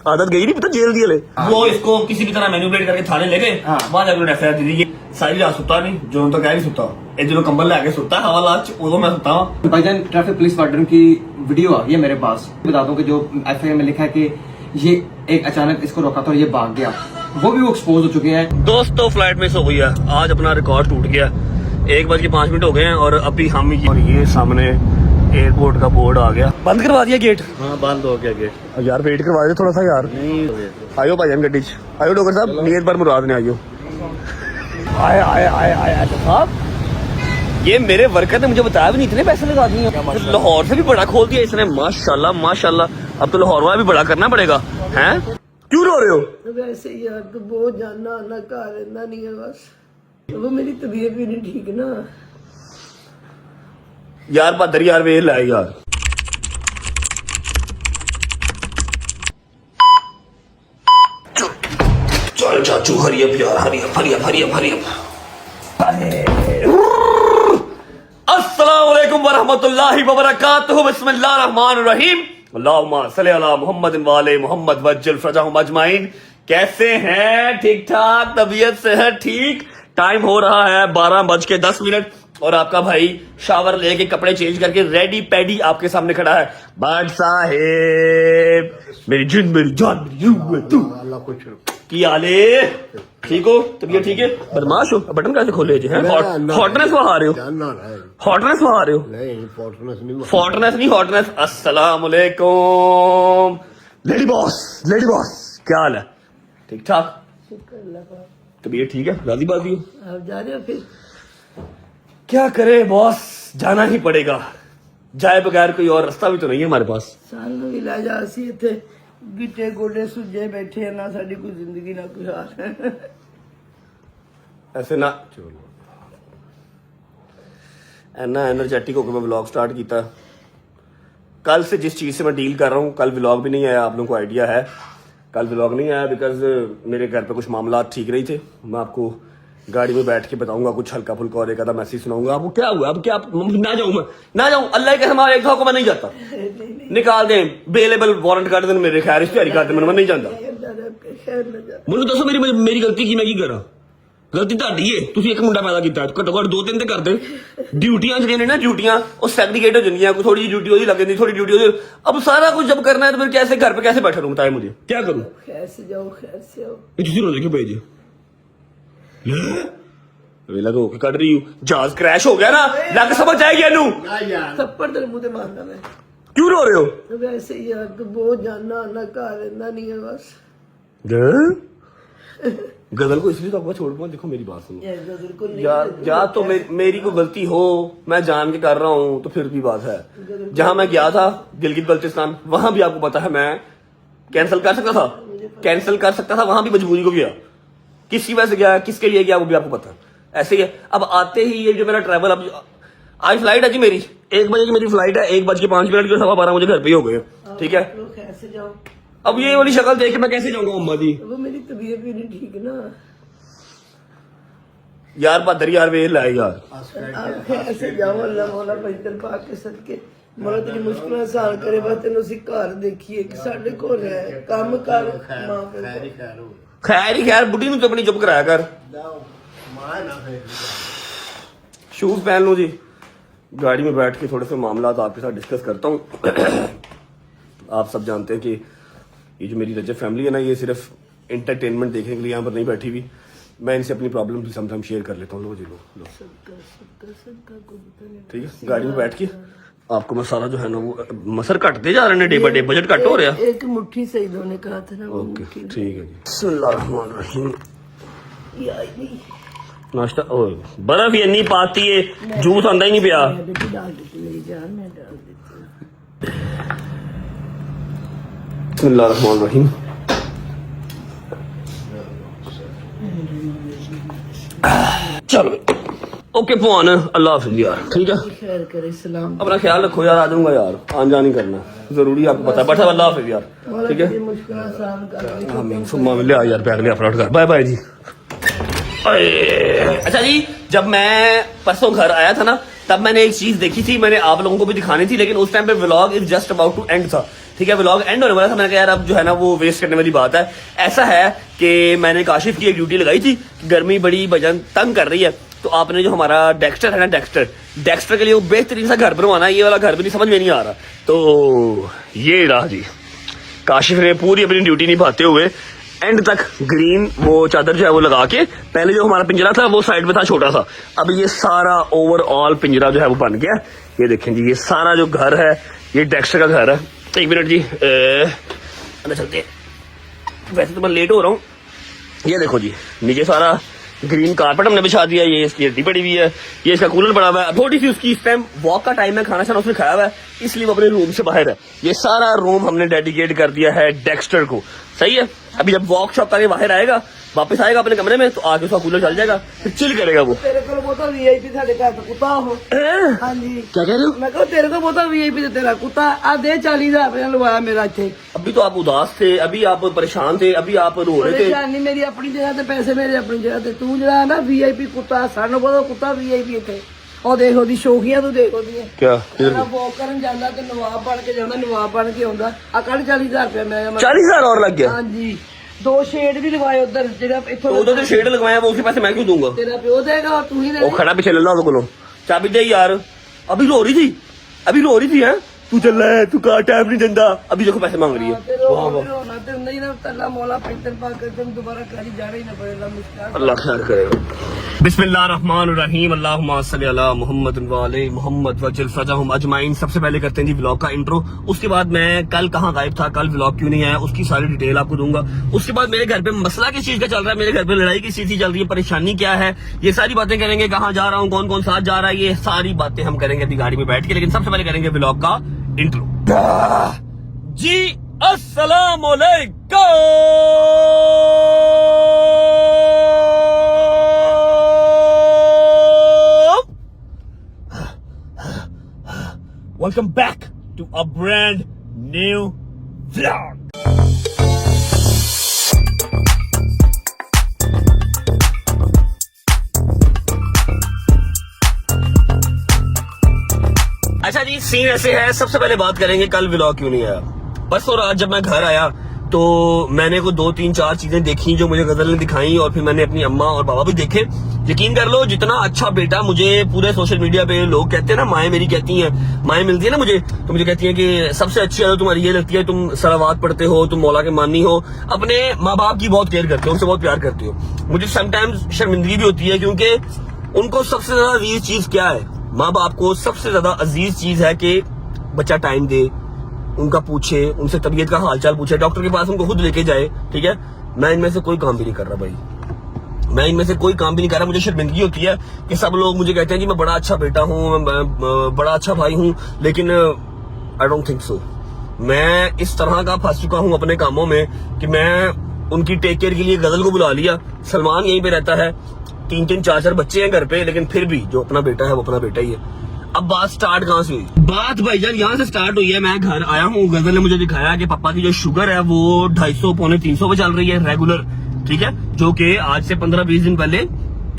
आदत गई नहीं पता जेल दी ले वो इसको किसी भी तरह मैनिपुलेट करके थाने ले गए वहां जाकर एफआईआर दी ये सारी रात सुता नहीं जो तो कह नहीं सुता ये जो कंबल लेके सुता हवाला वो मैं सुता हूं। भाईजान ट्रैफिक पुलिस वार्डन की वीडियो आ गई है मेरे पास। बता दूं कि जो एफआईआर में लिखा है कि ये एक अचानक इसको रोका था और ये भाग गया, वो भी एक्सपोज हो चुके हैं। दोस्तों फ्लाइट मिस हो गई है, आज अपना रिकॉर्ड टूट गया। 1:05 हो गए हैं और अभी हम और ये सामने एयरपोर्ट का बोर्ड आ गया। बंद करवा दिया गेट? हाँ बंद हो गया गेट। यार वेट करवा दे थोड़ा सा यार। आयो भाईजान गड्डी आयो डॉक्टर साहब नीयत पर मुराद ने आयो। आए आए आए आए साहब ये मेरे वर्कर ने मुझे बताया भी नहीं इतने पैसे लगा दिए। लाहौर से भी बड़ा खोल दिया इसने माशाल्लाह माशाल्लाह। अब तो लाहौर वाला भी बड़ा करना पड़ेगा। हैं क्यों रो रहे हो? वैसे यार तो बहुत जाना आना घर रहना नहीं है बस, वो मेरी तबीयत भी नहीं ठीक ना यार बहादुर यार वे लाए यार। चल चाचू हरियप यार हरियप हरियप हरियप हरियप। अस्सलाम वालेकुम वरहमतुल्लाहि वबरकातुहू। बिस्मिल्लाहिर रहमानिर रहीम। अल्लाहुम्मा सल्ली अला मुहम्मद व आले मुहम्मद वज्जल फरजहुम अजमाइन। कैसे हैं? ठीक ठाक, तबीयत सेहत ठीक। टाइम हो रहा है 12:10 और आपका भाई शावर लेके कपड़े चेंज करके रेडी पैडी आपके सामने खड़ा है। बाट साहेब मेरी जिन मेरी जान मेरी रूह है तू। अल्लाह कुछ की आले ठीक हो? तबीयत ठीक है? बदमाश हो? बटन कैसे खोले जी हैं? हॉटनेस बहा रहे हो? हॉटनेस बहा रहे हो? नहीं फॉर्टनेस नहीं, फॉर्टनेस नहीं हॉटनेस। अस्सलाम वालेकुम लेडी बॉस क्या हाल है? ठीक ठाक? तबीयत ठीक है? राजी बाजी हो? आप जा रहे हो फिर? क्या करे बॉस, जाना ही पड़ेगा। जाए बगैर कोई और रास्ता भी तो नहीं है हमारे पास। सानू इलाज आसी इथे गिट्टे गोडे सुजे बैठे हैं ना, साडी कोई जिंदगी ना कोई हाल ऐसे ना एना एनर्जेटिक होकर मैं व्लॉग स्टार्ट किया। कल से जिस चीज से मैं डील कर रहा हूँ, कल व्लॉग भी नहीं आया, आप लोगों को आइडिया है। कल व्लॉग नहीं आया बिकॉज मेरे घर पे कुछ मामला ठीक नहीं थे। मैं आपको गाड़ी में बैठ के बताऊंगा कुछ हल्का फुल्का और एक आधा मैसेज सुनाऊंगा। आपको क्या हुआ? अब क्या ना जाऊं मैं? ना जाऊं? अल्लाह के हमारे एक को मैं नहीं जाता। निकाल दें बेलेबल वारंट कर दें मेरे खैर इश्तेहारी कर दें, मैं नहीं जानता। मुझे दसो मेरी गलती की मैं की करा? गलती ਤੁਹਾਡੀ है, ਤੁਸੀਂ एक मुंडा पैदा किया घट्टो घट 2-3 ਤੇ ਕਰਦੇ। ड्यूटियां ਜਿਹੜੀਆਂ ਨੇ ना ड्यूटियां वो सैग्रीगेट हो ਜਾਂਦੀਆਂ। कोई थोड़ी ड्यूटी ਉਹਦੀ ਲੱਗ ਜਾਂਦੀ, थोड़ी ड्यूटी ਉਹਦੀ। अब सारा कुछ जब करना है तो फिर कैसे घर पे कैसे बैठा रहूं? बताइए मुझे क्या करूं? खैर से जाओ खैर से आओ। ये ਤੁਸੀਂ रोजे क्यों भेजे? वेला तो कर रही हूँ, जहाज क्रैश हो गया ना, लग समझ जाएगी अनु। थप्पड़ तेरे मुंह ते मारना मैं। क्यों रो रहे हो? वैसे यार तो बहुत जाना आना घर रहना नहीं है बस। गजल को इसलिए तो आपको छोड़ दूंगा। देखो मेरी बात सुनो यार गजल को नहीं यार, या तो मेरी कोई गलती हो, मैं जान के कर रहा हूँ तो फिर भी बात है। जहां मैं गया था गिलगित बल्तिस्तान, वहां भी आपको पता है मैं कैंसिल कर सकता था, वहां भी मजबूरी को गया। किसकी वजह से गया, किसके लिए गया वो भी आपको पता है। ऐसे ही है। अब आते ही ये जो मेरा ट्रैवल, अब आज फ्लाइट है जी मेरी 1 बजे की मेरी फ्लाइट है। 1:05 की 12:15 मुझे घर पे ही हो गए। ठीक है, खैर से जाओ। अब ये वाली शक्ल देख के मैं कैसे जाऊंगा अम्मा जी? वो मेरी तबीयत भी नहीं ठीक ना यार बहादुर यार वे लाए यार। आप खैर से जाओ। अल्लाह मौला पैदल पाक के सदके मौला तेरी मुश्किल आसान करे। बस तेन उसी घर देखिए कि साढ़े को है काम कर मां पे खैर ही खैर बुढ़ी तो अपनी चुप कराया कर। शूज पहन लो जी। गाड़ी में बैठ के थोड़े से मामला आपके साथ डिस्कस करता हूँ। आप सब जानते हैं कि ये जो मेरी रजब फैमिली है ना, ये सिर्फ एंटरटेनमेंट देखने के लिए यहाँ पर नहीं बैठी हुई। मैं इनसे अपनी प्रॉब्लम भी समटाइम शेयर कर लेता हूँ। लो जी लो। ठीक है, गाड़ी में बैठ के आपको मैं सारा जो है ना वो मसर घटते जा रहे हैं, डे बाय डे बजट घट हो रहा है। एक मुट्ठी सईदों ने कहा था ना, वो ओके मुट्ठी ठीक है जी। बिस्मिल्लाहिर्रहमानिर्रहीम। नहीं नाश्ता बर्फ ही इन्नी पाती है, जूस आंदा ही नहीं पिया। बेटी डाल देती मेरी जान, मैं डाल देती हूँ। बिस्मिल्लाहिर्रहमानिर्रहीम। चलो ओके फोन अल्लाह हाफिज यार। ठीक है, खैर करे सलाम। अपना ख्याल रखो यार। आ जाऊंगा यार, आन जान नहीं करना जरूरी, आपको पता है। बट अल्लाह हाफिज यार। ठीक है, मुश्किल आसान कर आमीन सुम्मा ले आ यार, बैग ले अपलोड कर। बाय बाय जी। अच्छा जी, जब मैं परसों घर आया था ना तब मैंने एक चीज देखी थी, मैंने आप लोगों को भी दिखानी थी, लेकिन उस टाइम पे vlog is just about to end था। ठीक है, व्लॉग एंड होने वाला था। मैंने कहा यार अब जो है ना वो वेस्ट करने वाली बात है। ऐसा है कि मैंने काशिफ की एक ड्यूटी लगाई थी, गर्मी बड़ी भजन तंग कर रही है, तो आपने जो हमारा डेक्स्टर है ना, डेक्स्टर के लिए वो बेहतरीन सा घर बनवाना है। ये वाला घर भी नहीं समझ में नहीं आ रहा, तो ये रहा जी। काशिफ ने पूरी अपनी ड्यूटी निभाते हुए एंड तक ग्रीन वो चादर जो है वो लगा के, पहले जो हमारा पिंजरा था वो साइड में था छोटा सा, अब ये सारा ओवरऑल पिंजरा जो है वो बन गया। ये देखें जी, ये सारा जो घर है ये डेक्स्टर का घर है। एक मिनट जी, अंदर चलते हैं, वैसे तो मैं लेट हो रहा हूँ। ये देखो जी, नीचे सारा ग्रीन कारपेट हमने बिछा दिया, ये इसकी हड्डी पड़ी हुई है, ये इसका कूलर पड़ा हुआ है। थोड़ी सी उसकी इस टाइम वॉक का टाइम है, खाना शाना उसने खाया हुआ है, इसलिए वो अपने रूम से बाहर है। ये सारा रूम हमने डेडिकेट कर दिया है डेक्स्टर को। सही है, अभी जब वॉक शॉप करके बाहर आएगा, वापस आएगा अपने कमरे में, तो आगे उसका कूलर चल जाएगा, फिर चिल करेगा वो। तेरे को बहुता वीआईपी साडे घर दा कुत्ता हो। हाँ जी, क्या कह रहे हो? मैं कहा तेरे को बहुता वीआईपी तेरा कुत्ता आ दे 40,000 रुपया लवाया मेरा इत्थे। अभी तो आप उदास थे, अभी आप परेशान थे, अभी आप रो रहे थे। परेशानी मेरी अपनी जगह ते, पैसे मेरे अपनी जगह ते। तू जरा ना वीआईपी कुत्ता, सानू पता कुत्ता वीआईपी इत्थे। और देखो दी शौकियां, तू देखो दी क्या वॉक करन जांदा ते नवाब बन के जांदा, नवाब बन के आउंदा। आ कल 40,000 रुपया मैं 40,000 और लग गया? हाँ जी, 2 शेड भी लगवाए उधर, जेड़ा इथों उधर जो शेड लगवाया वो उसके पैसे मैं क्यों दूंगा? तेरा प्यो देगा और तू ही वो देगा। खड़ा पीछे ले लो को, चाबी दे यार। अभी रो रही थी, अभी रो रही थी है, तू चल रहा है, तू कहा टाइम नहीं देता, अभी देखो पैसे मांग रही है। वाह वाह, नहीं ना तल्ला मौला पैदल पाक कर तुम दोबारा कहीं जाना ही ना पड़ेगा मुश्किल। अल्लाह खैर करेगा। बिस्मिल्लाहिर्रहमानिर्रहीम, अल्लाहुम्मा सल्ली अला मुहम्मद व आले मुहम्मद वजल फज़ाहुम अजमाइन। सबसे पहले करते हैं जी व्लॉग का इंट्रो, उसके बाद मैं कल कहाँ गायब था, कल व्लॉग क्यों नहीं आया, उसकी सारी डिटेल आपको दूंगा। उसके बाद मेरे घर पे मसला किस चीज का चल रहा है, मेरे घर पे लड़ाई किस चीज की चल रही है, परेशानी क्या है, ये सारी बातें करेंगे। कहाँ जा रहा हूँ, कौन कौन साथ जा रहा है, ये सारी बातें हम करेंगे अभी गाड़ी में बैठ के। लेकिन सबसे पहले करेंगे व्लॉग का इंट्रो जी। अस्सलाम वालेकुम, welcome back to a brand new vlog. अच्छा जी, सीन ऐसे है, सबसे पहले बात करेंगे कल व्लॉग क्यों नहीं आया। परसों रात जब मैं घर आया तो मैंने को 2 3 4 चीजें देखी जो मुझे गजल ने दिखाई, और फिर मैंने अपनी अम्मा और बाबा भी देखे। यकीन कर लो, जितना अच्छा बेटा मुझे पूरे सोशल मीडिया पे लोग कहते हैं ना, माएँ मेरी कहती हैं, माएँ मिलती है ना मुझे, तो मुझे कहती हैं कि सबसे अच्छी आदत तुम्हारी ये लगती है, तुम सलावात पढ़ते हो, तुम मौला के मानी हो, अपने माँ बाप की बहुत केयर करते हो, उनसे बहुत प्यार करते हो। मुझे समटाइम्स शर्मिंदगी भी होती है, क्योंकि उनको सबसे ज्यादा अजीज चीज क्या है, माँ बाप को सबसे ज्यादा अजीज चीज है कि बच्चा टाइम दे, उनका पूछे, उनसे तबीयत का हालचाल पूछे, डॉक्टर के पास उनको खुद लेके जाए। ठीक है, मैं इनमें से कोई काम भी नहीं कर रहा भाई, मैं इनमें से कोई काम भी नहीं कर रहा। मुझे शर्मिंदगी होती है कि सब लोग मुझे कहते हैं कि मैं बड़ा अच्छा बेटा हूँ, मैं बड़ा अच्छा भाई हूँ, लेकिन आई डोंट थिंक सो। मैं इस तरह का फंस चुका हूँ अपने कामों में कि मैं उनकी टेक केयर के लिए गजल को बुला लिया। सलमान यहीं पे रहता है, 3 3 4 4 बच्चे हैं घर पे, लेकिन फिर भी जो अपना बेटा है वो अपना बेटा ही है। अब बात स्टार्ट कहाँ से हुई? बात भाईजान यहाँ से स्टार्ट हुई है। मैं घर आया हूँ, गजल ने मुझे दिखाया कि पापा की जो शुगर है वो 250 पौने 300 पे चल रही है रेगुलर। ठीक है, जो कि आज से 15-20 दिन पहले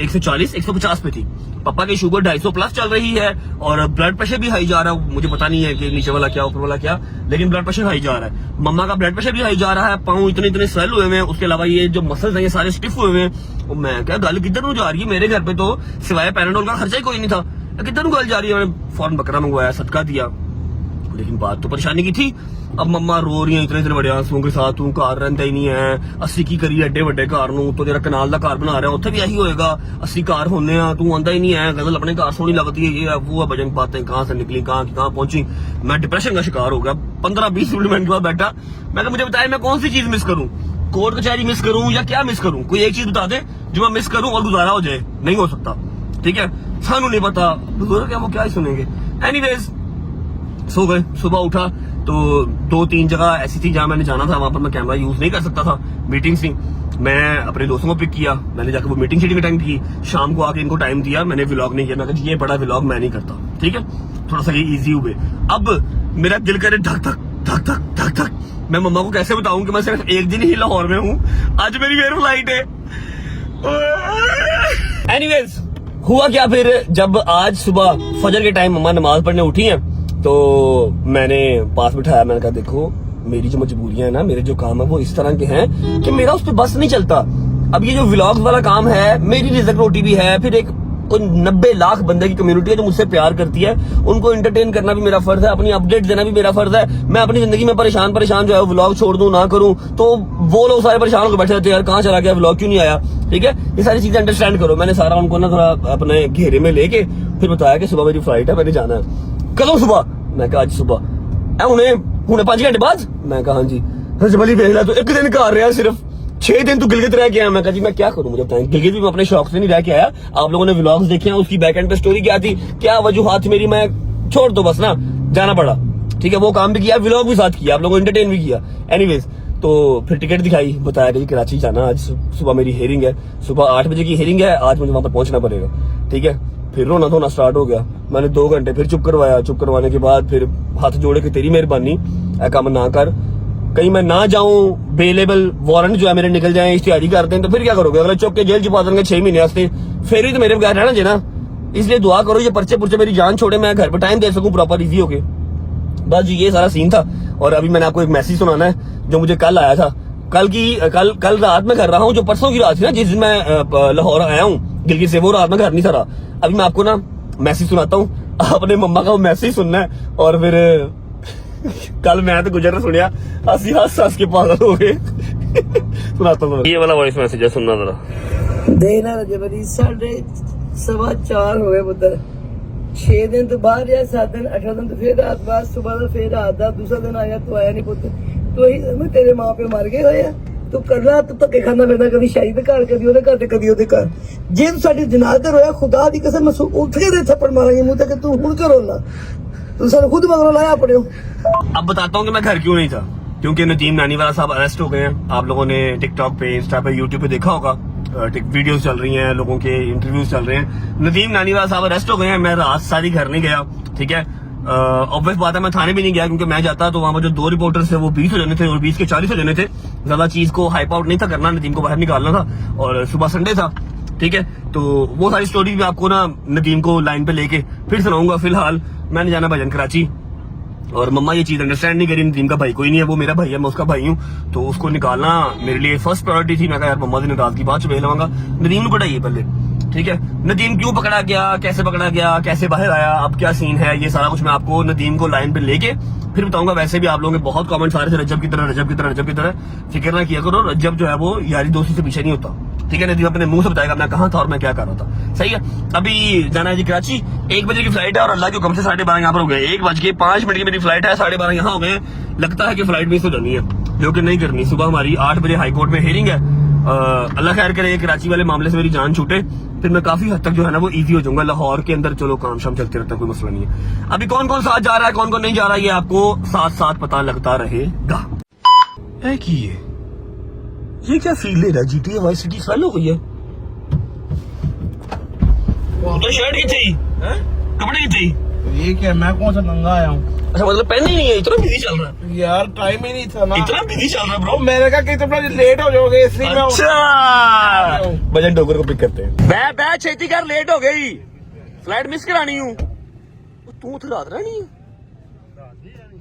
140 150 पे थी। पापा की शुगर 250 प्लस चल रही है, और ब्लड प्रेशर भी हाई जा रहा है। मुझे पता नहीं है कि नीचे वाला क्या ऊपर वाला क्या, लेकिन ब्लड प्रेशर हाई जा रहा है। मम्मा का ब्लड प्रेशर भी हाई जा रहा है, पाँव इतने स्वेल हुए हैं, उसके अलावा ये जो मसल्स हैं ये सारे स्टिफ हुए हैं। मैं क्या गल किधर को जा रही है, मेरे घर पे तो सिवाय पैराडोल का खर्चा ही कोई नहीं था, किधर गल जा रही है। मैंने फौरन बकरा मंगवाया, सदका दिया, लेकिन बात तो परेशानी की थी। अब मम्मा रो रही है इतने बड़े आंसुओं के साथ, तू घर रहता ही नहीं है, 80 की करी एडे ਵੱਡੇ घर नू, तो तेरा कनाल का घर बना रहा है, उत्थे भी यही होएगा, 80 घर होने आ, तू आंदा ही नहीं है, गजल अपने घर सोनी लगती है, ये है वो है, भजन बातें कहाँ से निकली, कहाँ पहुंची। मैं डिप्रेशन का शिकार हो गया। 15-20 मिनट के बाद बैठा, मैं मुझे बताया मैं कौन सी चीज मिस करूं, कोर्ट कचहरी मिस करूं या क्या मिस करूं, कोई एक चीज बता दे जो मैं मिस करूं और गुजारा हो जाए। नहीं हो सकता, ठीक है, सानू नहीं पता, बुजुर्ग क्या वो क्या ही सुनेंगे। एनीवेज सो गए, सुबह उठा तो 2-3 जगह ऐसी थी जहां मैंने जाना था, वहां पर मैं कैमरा यूज नहीं कर सकता था, मीटिंग्स थी। मैं अपने दोस्तों को पिक किया, मैंने जाकर वो मीटिंग शीटिंग अटेंड की, शाम को आके इनको टाइम दिया, मैंने व्लॉग नहीं किया। मैं कहा ये बड़ा व्लॉग मैं नहीं करता, ठीक है, थोड़ा सा ये इजी हुए। अब मेरा दिल करे धक धक धक धक धक धक, मैं मम्मा को कैसे बताऊं कि मैं सिर्फ एक दिन ही लाहौर में हूँ, आज मेरी एयर फ्लाइट है। एनीवेज हुआ क्या फिर, जब आज सुबह फजर के टाइम मम्मा नमाज पढ़ने उठी हैं तो मैंने पास बिठाया, मैंने कहा देखो मेरी जो मजबूरियां है ना, मेरे जो काम है वो इस तरह के हैं कि मेरा उस पर बस नहीं चलता। अब ये जो व्लॉग्स वाला काम है, मेरी रिज़्क रोटी भी है, फिर एक कोई 90 लाख बंदे की कम्युनिटी है जो मुझसे प्यार करती है, उनको एंटरटेन करना भी मेरा फर्ज है, अपनी अपडेट देना भी मेरा फर्ज है। मैं अपनी जिंदगी में परेशान जो है व्लॉग छोड़ दूं ना करूं तो वो लोग सारे परेशान होकर बैठे रहते हैं, यार कहाँ चला गया, व्लॉग क्यों नहीं आया। ठीक है, ये सारी चीजें अंडरस्टैंड करो। मैंने सारा उनको ना थोड़ा अपने घेरे में लेके फिर बताया कि सुबह मेरी फ्लाइट है, मैंने जाना है। कल सुबह, मैं कहा आज सुबह उन्हें 5 घंटे बाद, मैं कहा हाँ जी। रजबली देख ला, तो एक दिन का आ रहा है, सिर्फ 6 दिन तू गिलगित रह के आया। मैं कहा जी मैं क्या करूं, मुझे बताएं। गिलगित भी मैं अपने शौक से नहीं रह के आया। आप लोगों ने व्लॉग्स देखे हैं, उसकी बैक एंड पे स्टोरी क्या थी, क्या वजूहात मेरी, मैं छोड़ दो बस ना, जाना पड़ा। ठीक है, वो काम भी किया, व्लॉग भी साथ किया, आप लोगों ने एंटरटेन भी किया। एनीवेज, तो फिर टिकट दिखाई, बताया कि कराची जाना, आज सुबह मेरी हेयरिंग है, सुबह 8 बजे की हेयरिंग है, आज मुझे वहां पर पहुंचना पड़ेगा। ठीक है, फिर रोना धोना स्टार्ट हो गया। मैंने 2 घंटे फिर चुप करवाया, चुप करवाने के बाद फिर हाथ जोड़े कि तेरी मेहरबानी, काम ना कर, कहीं मैं ना जाऊं, बेलेबल वारंट जो है मेरे निकल जाए, इश्तिहारी करते हैं तो फिर क्या करोगे, अगले चौक के जेल छुपा देंगे 6 महीने वास्ते, फिर ही तो मेरे बगैर रहना जी ना। इसलिए दुआ करो ये पर्चे पुर्चे मेरी जान छोड़े, मैं घर पर टाइम दे सकूं प्रॉपर इजी होके। बस जी ये सारा सीन था। और अभी मैंने आपको एक मैसेज सुनाना है जो मुझे कल आया था। कल रात में कर रहा हूँ, जो परसों की रात थी ना जिस दिन मैं लाहौर आया हूँ गिलगित से, वो रात में घर नहीं था रहा। अभी मैं आपको ना मैसेज सुनाता हूँ, आपने मम्मा का वो मैसेज सुनना है। और फिर कल मैं तो गुजर सुनिया, हंस के पागल हो गए। सुनाता हूँ, ये वाला वॉइस मैसेज है, सुनना जरा। देना रजबली 4:15 हो गए पुत्र, 6 दिन तो बाहर या 7 दिन 18 दिन तो फिर रात बाद, सुबह तो फिर रात दा, दूसरा दिन आया तो आया नहीं पुत्र। तो ही तेरे माँ पे मर गए होए तू करना, तू धक्के खाना पैंदा, कभी शाही दे घर, कभी ਉਹਦੇ ਘਰ ਤੇ ਕਦੀ ਉਹਦੇ ਘਰ। ਜੇ ਤੂੰ ਸਾਡੀ ਜਨਾਜ਼ਾ ਤੇ ਰੋਇਆ, ਖੁਦਾ ਦੀ कसम मैं ਉੱਠ के दे थप्पड़ मारेंगे मुंह तक, तू हुण करो ना, तू सारे खुद मगरों लाया अपने। अब बताता हूँ कि मैं घर क्यों नहीं था, क्योंकि नदीम नानीवाला साहब अरेस्ट हो गए हैं। आप लोगों ने टिकटॉक पे, इंस्टा पे, यूट्यूब पे देखा होगा, वीडियोस चल रही हैं, लोगों के इंटरव्यूज चल रहे हैं। नदीम नानीवाला साहब अरेस्ट हो गए हैं। मैं रात सारी घर नहीं गया। ठीक है, ऑब्वियस बात है, मैं थाने भी नहीं गया, क्योंकि मैं जाता तो वहां पर जो 2 रिपोर्टर्स थे वो 20 हो जाने थे और 20 के 40 हो जाने थे। ज्यादा चीज को हाइप आउट नहीं था करना, नदीम को बाहर निकालना था, और सुबह संडे था। ठीक है, तो वो सारी स्टोरी भी आपको ना नदीम को लाइन पे लेके फिर सुनाऊंगा। फिलहाल मैंने जाना भाईजान कराची, और मम्मा ये चीज अंडरस्टैंड नहीं करी। नदीम का भाई कोई नहीं है, वो मेरा भाई है, मैं उसका भाई हूँ, तो उसको निकालना मेरे लिए फर्स्ट प्रायोरिटी थी। मैं कहा यार मम्मा से नाराज की बात चुप लवांगा, नदीम ने पढ़ाइए पहले। ठीक है, नदीम क्यों पकड़ा गया, कैसे पकड़ा गया, कैसे बाहर आया, अब क्या सीन है, ये सारा कुछ मैं आपको नदीम को लाइन पे लेके फिर बताऊंगा। वैसे भी आप लोगों के बहुत कमेंट्स आ रहे थे रजब की तरह, रजब की तरह, रजब की तरह। फिक्र ना किया करो, रजब जो है वो यारी दोस्ती से पीछे नहीं होता। ठीक है, नदीम अपने मुंह से बताएगा मैं कहाँ था और मैं क्या कर रहा था। सही है, अभी जाना है जी कराची, 1 बजे की फ्लाइट है, और अल्लाह के हुक्म से 12:30 यहाँ पर हो गए। 1:05 की मेरी फ्लाइट है, 12:30 यहाँ हो गए। लगता है कि फ्लाइट मिस हो जानी है, जो कि नहीं करनी। सुबह हमारी 8 बजे हाईकोर्ट में हेयरिंग है। अल्लाह खैर करे, कराची वाले मामले से मेरी जान छूटे, फिर मैं काफी हद तक जो है ना वो इजी हो जाऊंगा। लाहौर के अंदर चलो काम शाम चलते रहता है, कोई मसला नहीं है। अभी कौन कौन साथ जा रहा है, कौन कौन नहीं जा रहा है, ये आपको साथ साथ पता लगता रहेगा। है कि ये क्या फील ले रहा है, GTA वाइस सिटी स्टाइल हो गई है। तो शर्ट की थी, कपड़े की थी, ये क्या, मैं कौन सा नंगा आया हूँ अच्छा मतलब पहन ही नहीं है, इतना बिजी चल रहा है यार, टाइम ही नहीं था ना, इतना बिजी चल रहा है ब्रो। मैंने कहा कितना लेट हो जाओगे, इसलिए मैं अच्छा बजट डोगर को पिक करते हैं। मैं छेती कर, लेट हो गई, फ्लाइट मिस करानी हूँ। तू तो रात रहनी है,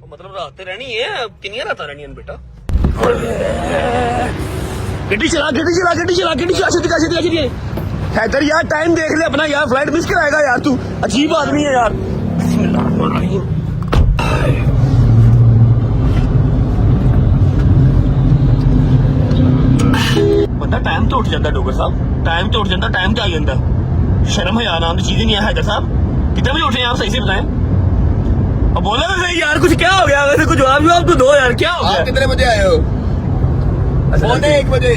मतलब रात रहनी है, कितनी रात रहनी है बेटा। गड्डी चला, गड्डी चला, गड्डी चला, गड्डी चला, छेती का, छेती का। हैदर यार टाइम देख ले अपना यार, फ्लाइट मिस कराएगा यार, तू अजीब आदमी है यार। बंदा टाइम तो उठ जाता डोगर साहब, टाइम तो उठ जाता, टाइम तो आ जाता। शर्म है यार, नाम की चीज ही नहीं है। हैदर साहब कितने बजे उठे हैं आप, सही से बताएं। अब बोला तो सही यार, कुछ क्या हो गया, वैसे कुछ जवाब तो दो यार, क्या हो गया। कितने बजे आए हो? पौने 1 बजे।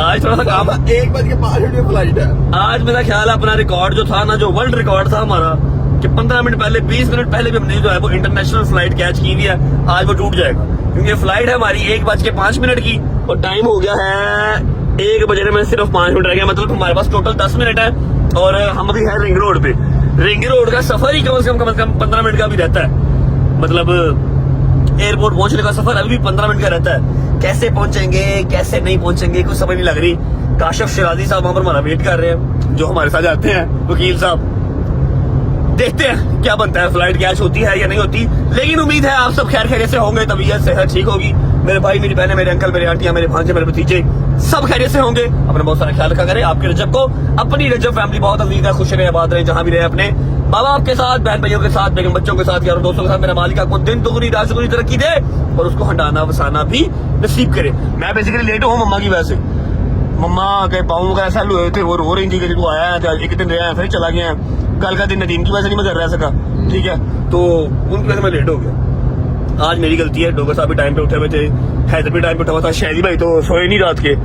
आज थोड़ा सा काम, 1:05 फ्लाइट है। आज मेरा ख्याल है अपना रिकॉर्ड जो था ना, जो वर्ल्ड रिकॉर्ड था हमारा, कि 15 मिनट पहले, 20 मिनट पहले भी हमने जो है वो इंटरनेशनल फ्लाइट कैच की हुई है, आज वो टूट जाएगा। क्योंकि फ्लाइट है हमारी 1:05 की, और टाइम हो गया है 1 बजे में सिर्फ 5 मिनट रह गया। मतलब हमारे पास टोटल 10 मिनट है, और हम अभी है रिंग रोड पे। रिंग रोड का सफर ही कम से कम 15 मिनट का भी रहता है। मतलब एयरपोर्ट पहुंचने का सफर अभी भी 15 मिनट का रहता है। कैसे पहुंचेंगे, कैसे नहीं पहुंचेंगे, कुछ समझ नहीं लग रही। काशिफ शिराजी साहब वहां पर हमारा वेट कर रहे हैं। जो हमारे साथ जाते हैं वकील साहब। देखते हैं क्या बनता है, फ्लाइट कैश होती है या नहीं होती, लेकिन उम्मीद है आप सब खैर खैरियत से होंगे, तबीयत सेहत ठीक होगी। मेरे भाई, मेरी बहनें, मेरे अंकल, मेरे आंटियां, मेरे भांजे, मेरे भतीजे सब खैरियत से होंगे। अपना बहुत सारा ख्याल रखा करें। आपके रजब को, अपनी रजब फैमिली बहुत अजीज है, खुश रहे, आबाद रहे, जहां भी रहे, अपने माँ बाप के साथ, बहन भाइयों के साथ, बेगम बच्चों के साथ, यार दोस्तों के साथ। मेरा मालिक आपको दिन दुगनी रात दुगनी तरक्की दे और उसको हटाना वसाना भी नसीब करे। मैं बेसिकली लेट हूँ मम्मा की वजह से। मम्मा के पाँव का ऐसा हुए थे, वो रो रही थी कि तू आया है, एक दिन रहा फिर चला गया। कल का दिन नदीम की वजह से नहीं मैं घर रह सका, ठीक है, तो उनकी वजह से मैं लेट हो गया। आज मेरी गलती है। डोगर साहब भी टाइम पे उठे हुए थे, हैदर भी टाइम पे उठा हुआ था, शायरी भाई तो सोए नहीं रात के।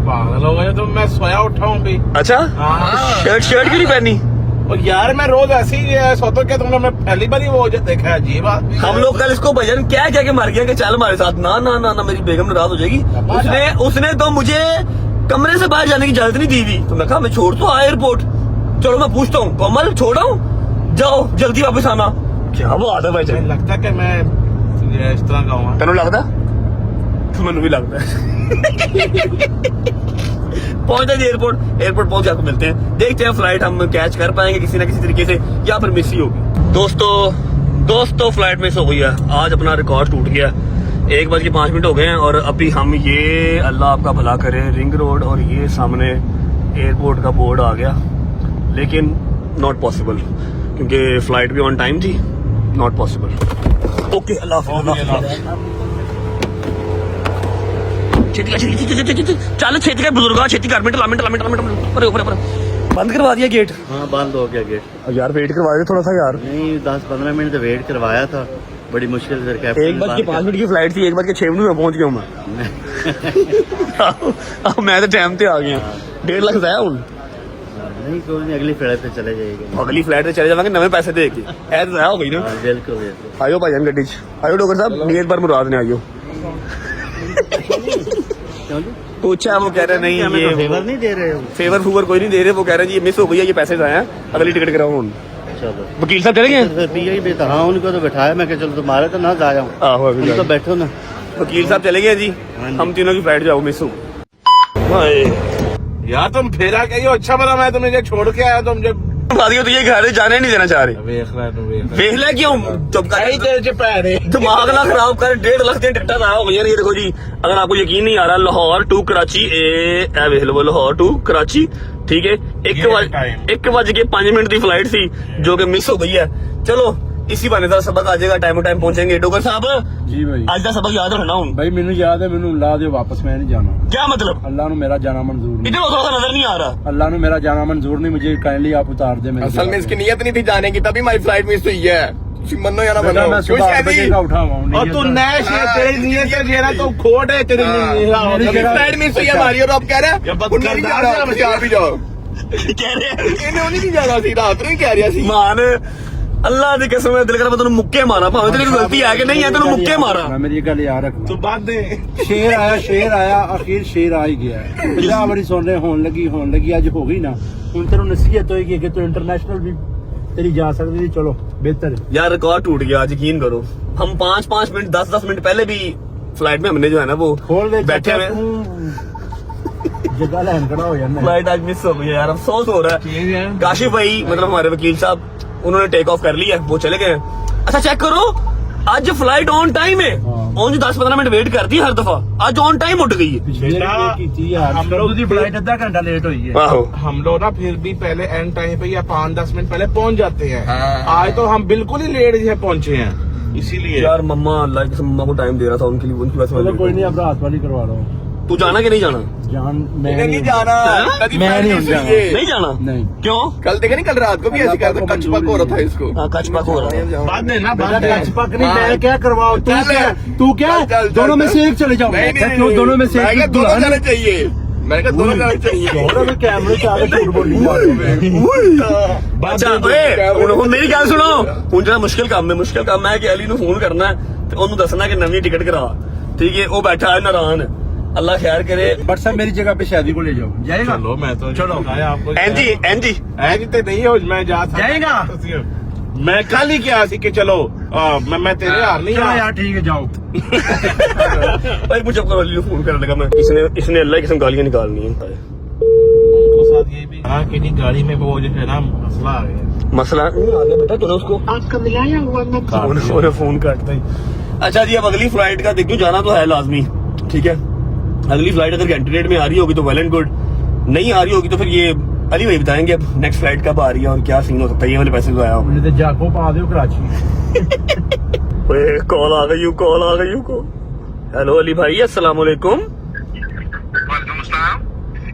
पागल हो गए तो मैं सोया उठा हूँ भी। अच्छा, शर्ट क्यों नहीं पहनी? और यार मैं रोज ऐसे ही सोता क्या तुमने, मैं पहली बार ही वो देखा है। अजीब आदमी हम लोग कल इसको भजन क्या क्या के मार गया कि चल हमारे साथ। ना ना ना ना, मेरी बेगम नाराज हो जाएगी। उसने तो मुझे कमरे से बाहर जाने की इजाजत नहीं दी थी, तो मैं कहा मैं छोड़ तो एयरपोर्ट। चलो मैं पूछता हूँ, कोमल छोड़ा हूँ, जाओ जल्दी वापस आना। क्या वो आता भाई? मुझे लगता कि मैं इस तरह का हूँ। तेन लगता? मैनू भी लगता है। पहुंचते जी एयरपोर्ट पहुंच के आपको मिलते हैं। देखते हैं फ्लाइट हम कैच कर पाएंगे किसी ना किसी तरीके से या फिर मिस ही होगी। दोस्तों फ्लाइट मिस हो गई है। आज अपना रिकॉर्ड टूट गया। 1:05 हो गए हैं और अभी हम ये, अल्लाह आपका भला करे, रिंग रोड और ये सामने एयरपोर्ट का बोर्ड आ गया, लेकिन नॉट पॉसिबल क्योंकि फ्लाइट भी ऑन टाइम थी। Not possible. ओके, अल्लाह हाफ़िज़। चल छेती कर बुजुर्ग, छेती कर, मिनट बंद करवा दिया गेट। हाँ बंद हो गया गेट। यार वेट करवा दे थोड़ा सा यार। नहीं 10-15 मिनट तो वेट करवाया था, बड़ी मुश्किल से। 1:05 की फ्लाइट थी, 1:06 में पहुंच गया मैं। अब मैं तो टाइम पे आ गया। 1.5 लाख जाया हूँ। नहीं कोई नहीं, अगली फ्लाइट पे चले जाएगा। अगली फ्लाइट पे चले जाएंगे नवे पैसे दे के। ऐसा जाया हो गई ना। हाँ, बिल्कुल। आयो भाईजान गड्डी च आयो। डॉक्टर साहब नीयत पर मुराद ने आयो। पूछा, वो कह रहे नहीं ये फेवर नहीं दे रहे हो। फेवर कोई नहीं दे रहे। वो कह रहे जी ये मिस हो गई है, ये पैसे जाए हैं, अगली टिकट कराओ। चलो वकील साहब चले गए। तो पिया ही बेटा। हाँ उनको तो बैठाया, मैं चलो तुम्हारे तो ना जाया हूँ। आहो अभी तो बैठो ना। वकील साहब चले गए जी। हम तीनों की फ्लाइट जाओ मिस हो। यार तुम फेरा कहीं अच्छा बना, मैं तुम्हें छोड़ के आया तो मुझे तो ये घर जाने नहीं देना चाह रहे। देख ले क्यों दिमाग ना खराब कर। 1.5 लाख की टिकट आया हो गई। ये देखो जी, अगर आपको यकीन नहीं आ रहा, Lahore to Karachi available, Lahore to Karachi, ठीक है। 1:05 की फ्लाइट थी जो कि मिस हो गई है। चलो इसी बहाने का सबक आ जाएगा, टाइम पहुंचेंगे। डोगर साहब जी भाई, आज का सबक याद रखना हूँ भाई मैनू याद है, मैनू ला दे वापस, मैं नहीं जाना। क्या मतलब? अल्लाह ने मेरा जाना मंजूर नहीं। इधर थोड़ा सा नजर नहीं आ रहा। अल्लाह ने मेरा जाना मंजूर नहीं, मुझे काइंडली आप उतार दे। मेरे असल में इसकी नीयत नहीं थी जाने की, तभी हमारी फ्लाइट मिस हुई है। मनो या ना बेटा, मैं मनो, सुबह 8 बजे का उठा हुआ हूँ। और तू नया तेरी नीयत है जेना तो खोट है तेरी फ्लाइट मिस हुई है हमारी, और अब कह रहा है नहीं जा रहा, बचा भी जाओ। कह रहे इन्हें नहीं जा रहा सी, रात नहीं कह रहा सी। मान अल्लाह की कसम है, दिल कर तेन मुक्के मारा, भावे तेरी गलती है कि नहीं है, तेन मुक्के मारा। मेरी गल याद रखना। तू बात दे। शेर आया, आखिर शेर आ ही गया है। 50 बारी सुन रहे होने लगी, अज हो गई ना। हुण तेनों नसीहत होएगी कि तू इंटरनेशनल भी तेरी जा सकती थी। चलो बेहतर है यार, रिकॉर्ड टूट गया आज, यकीन करो। हम 5-5 मिनट 10-10 मिनट पहले भी फ्लाइट में हमने जो है ना वो खोल दे बैठे हुए जगह लैन खड़ा हो जाना। फ्लाइट आज मिस हो गई यार, अफसोस हो रहा है। काशिफ भाई मतलब हमारे वकील साहब, उन्होंने टेक ऑफ कर लिया, वो चले गए। अच्छा चेक करो, आज फ्लाइट ऑन टाइम है। ऑन 10-15 मिनट वेट करती है हर दफा, आज ऑन टाइम उठ गई है। हम लोग की फ्लाइट आधा घंटा लेट हुई है। आहो, हम लोग ना फिर भी पहले एंड टाइम पे या 5-10 मिनट पहले पहुंच जाते हैं। आज तो हम बिल्कुल ही लेट ही पहुंचे हैं, इसीलिए। यार मम्मा, अल्लाह की कसम, मम्मा को टाइम दे रहा था उनके लिए, उनकी वजह से कोई नहीं, अब रात वाली करवा रहा हूँ। तू जाना कि नहीं जाना? जान मैं नहीं जाना, कभी मैं फ्लाइट नहीं मिस जाना। हुई है। नहीं जाना? नहीं। क्यों? कल देखे नहीं, कल रात को भी ऐसे कहते कच पक हो रहा था इसको। हाँ, कच पक हो रहा है। बाद में ना, बेटा बाद कच पक नहीं, मैं क्या करवाऊँ? चल, तू क्या चल, दोनों में से एक चले जाओ। क्यों दोनों में से मैं एक? कहा दोनों जाने चाहिए, मैंने कहा दोनों जाने चाहिए। कैमरे से आगे झूठ बोली जा रहे हैं। अच्छा ਹੁਣ ਮੇਰੀ ਗੱਲ ਸੁਣੋ। ਹੁਣ ਜਿਹੜਾ ਮੁਸ਼ਕਿਲ ਕੰਮ ਹੈ ਕਿ ਅਲੀ ਨੂੰ ਫੋਨ ਕਰਨਾ ਤੇ ਉਹਨੂੰ ਦੱਸਣਾ ਕਿ ਨਵੀਂ ਟਿਕਟ ਕਰਾ, ਠੀਕ ਹੈ। ਉਹ ਬੈਠਾ ਹੈ ਨਾਰਾਨ, अल्लाह खैर करे। बट सर मेरी जगह पे शादी को ले जाओ, जाएगा? चलो मैं तो चलो आपको एनजी तो नहीं हो, मैं जा सकता। जाएगा? मैं कल ही क्या सी कि चलो मैं तेरे हार नहीं चलो आ। यार ठीक है, जाओ। भाई मुझे अपना अली को फोन करने लगा मैं, इसने अल्लाह की कसम गालियां निकालनी है। उनको साथ ये भी हाँ कि नहीं गाड़ी में वो जो है ना मसला आ गया। मसला आ गया बेटा, तूने उसको आपका मिलाया हुआ नंबर फोन काटता ही। अच्छा जी, अब अगली फ्लाइट का देखो, जाना तो है लाजमी, ठीक है। अगली फ्लाइट अगर कैंडिडेट में आ रही होगी तो वेल एंड गुड, नहीं आ रही होगी तो फिर ये अली भाई बताएंगे अब नेक्स्ट फ्लाइट कब आ रही है और क्या सीन हो सकता है। ये वाले पैसे तो आया मुझे तो जाको पा दो कराची। कॉल आ गई, कॉल आ गई को। हेलो अली भाई, अस्सलाम वालेकुम। वालेकुम अस्सलाम।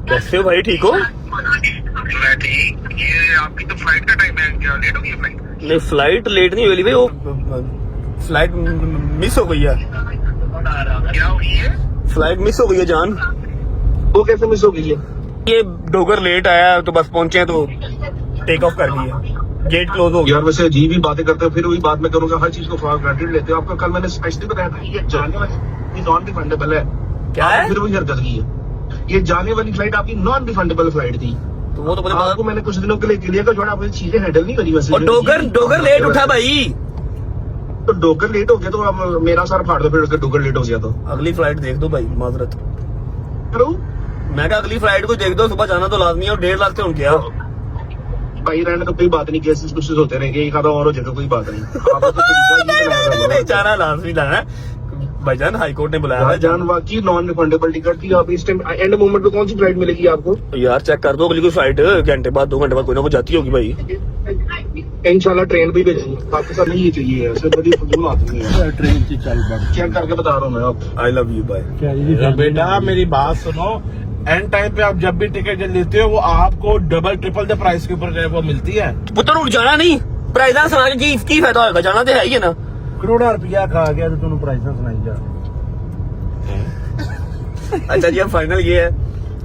कैसे हो भाई, ठीक हो? मैं ठीक। ये आपकी तो फ्लाइट का टाइम है, क्या लेट हो गई फ्लाइट? नहीं फ्लाइट लेट नहीं हुई अली भाई, वो फ्लाइट मिस हो गई है। क्या हुई है? फ्लाइट मिस हो गई है जान। वो कैसे मिस हो गई है? ये डोगर लेट आया तो बस पहुंचे तो टेक ऑफ कर दिया, गेट क्लोज हो गया। यार वैसे अजीब ही बातें करते हो, फिर वही बात मैं करूंगा, हर चीज को फॉर ग्रांटेड लेते हो। आपका कल मैंने स्पेशली बताया था ये जाने वाली नॉन रिफंडेबल है। क्या है? फिर वही हरकत की है। ये जाने वाली फ्लाइट आपकी नॉन रिफंडेबल फ्लाइट थी, तो वो तो मुझे आपको मैंने कुछ दिनों के लिए क्लियर कर छोड़ा, आपने चीजें हैंडल नहीं करी वैसे। और डोगर लेट उठा भाई, तो डोगर लेट हो गया तो अब मेरा सर फाड़ दो फिर अगर डोगर लेट हो गया तो। अगली फ्लाइट देख दो भाई, माजरत। करो मैं कहा अगली फ्लाइट को देख दो, सुबह जाना तो लाजमी है और 1.5 लाख से उनके क्या भाई रहने तो कोई बात नहीं, केसेस कुछ होते रहेंगे, एक आधा और हो जाएगा कोई बात नहीं। आपको तो तरीका ये बनाया नहीं जाना लाजमी था है भाईजान, हाई कोर्ट ने बुलाया है। जान वाकई नॉन रिफंडेबल टिकट थी। आप इस टाइम एंड मोमेंट पे कौन सी फ्लाइट मिलेगी आपको? यार चेक कर दो, अगली कोई फ्लाइट घंटे बाद 2 घंटे बाद कोई ना कोई जाती होगी भाई। इंशाल्लाह ट्रेन भी भेजेंगे, पाकिस्तान नहीं ये चाहिए, ऐसे बड़ी फजूल आती है। ट्रेन से चल पड़। चेक करके बता रहा हूँ मैं आप। I love you bye. क्या अरे बेटा मेरी बात सुनो, एंड टाइम पे आप जब भी टिकट लेते हो वो आपको डबल ट्रिपल द प्राइस के ऊपर वो मिलती है। पुत्र उठ जाना नहीं, प्राइजा सुना के की फायदा होगा, जाना तो है ही है ना। करोड़ा रुपया खा गया तो तुम प्राइस सुनाई जा। अच्छा जी, अब फाइनल ये है,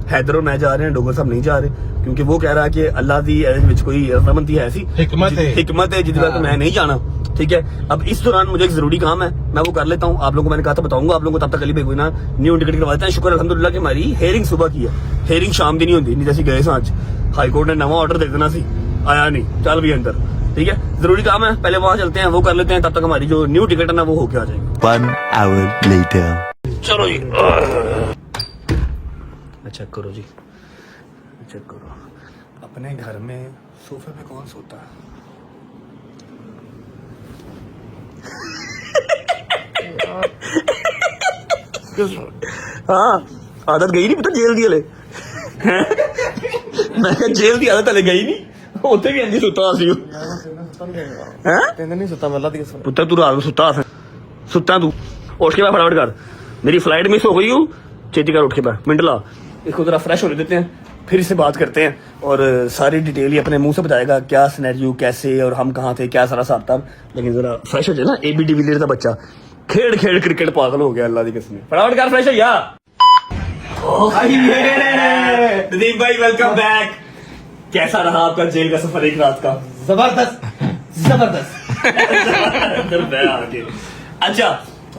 हैदर और मैं जा रहे हैं, डोगर साहब नहीं जा रहे क्योंकि वो कह रहा है कि अल्लाह दी विच कोई रजामंदी है, ऐसी हिकमत है जिस बात मैं नहीं जाना। ठीक है, अब इस दौरान मुझे एक जरूरी काम है, मैं वो कर लेता हूँ। आप लोगों को मैंने कहा था बताऊंगा आप लोगों को, तब तक अली भाई कोई ना न्यू टिकट करवाते हैं। शुक्र अल्हम्दुलिल्लाह कि हमारी हेयरिंग सुबह की है, हेयरिंग शाम की नहीं होती, नहीं जैसी गए आज हाई कोर्ट ने नवा ऑर्डर दे देना सी, आया नहीं, चल भी अंदर। ठीक है, जरूरी काम है, पहले वहां चलते हैं, वो कर लेते हैं, तब तक हमारी जो न्यू टिकट है ना वो होके आ जाएगी। 1 hour later. चलो जी, चेक करो जी, चेक करो अपने घर में सोफे पे कौन सोता है? हाँ, आदत गई नहीं, पता जेल दी हले। मैं क्या जेल की आदत हले गई नहीं, उत्थे भी इंज सुता सी। नहीं सुता मैं दी पुत्र तू रात को सुता तू उठ के फटाफट कर, मेरी फ्लाइट मिस हो गई हूँ, छेती कर उठ के पा मिंटला, इसको जरा फ्रेश होने देते हैं, फिर इससे बात करते हैं और सारी डिटेल ही अपने मुंह से बताएगा, क्या सिनेरियो कैसे और हम कहाँ थे, क्या सारा हिसाब था। लेकिन जरा फ्रेश हो जाए ना, AB डिविलियर्स का बच्चा खेड़ खेड़ क्रिकेट पागल हो गया अल्लाह की कसम। फटाफट कर फ्रेश हो यार। नदीम भाई वेलकम बैक, कैसा रहा आपका जेल का सफर एक रात का? जबरदस्त अंदर मैं आके। अच्छा,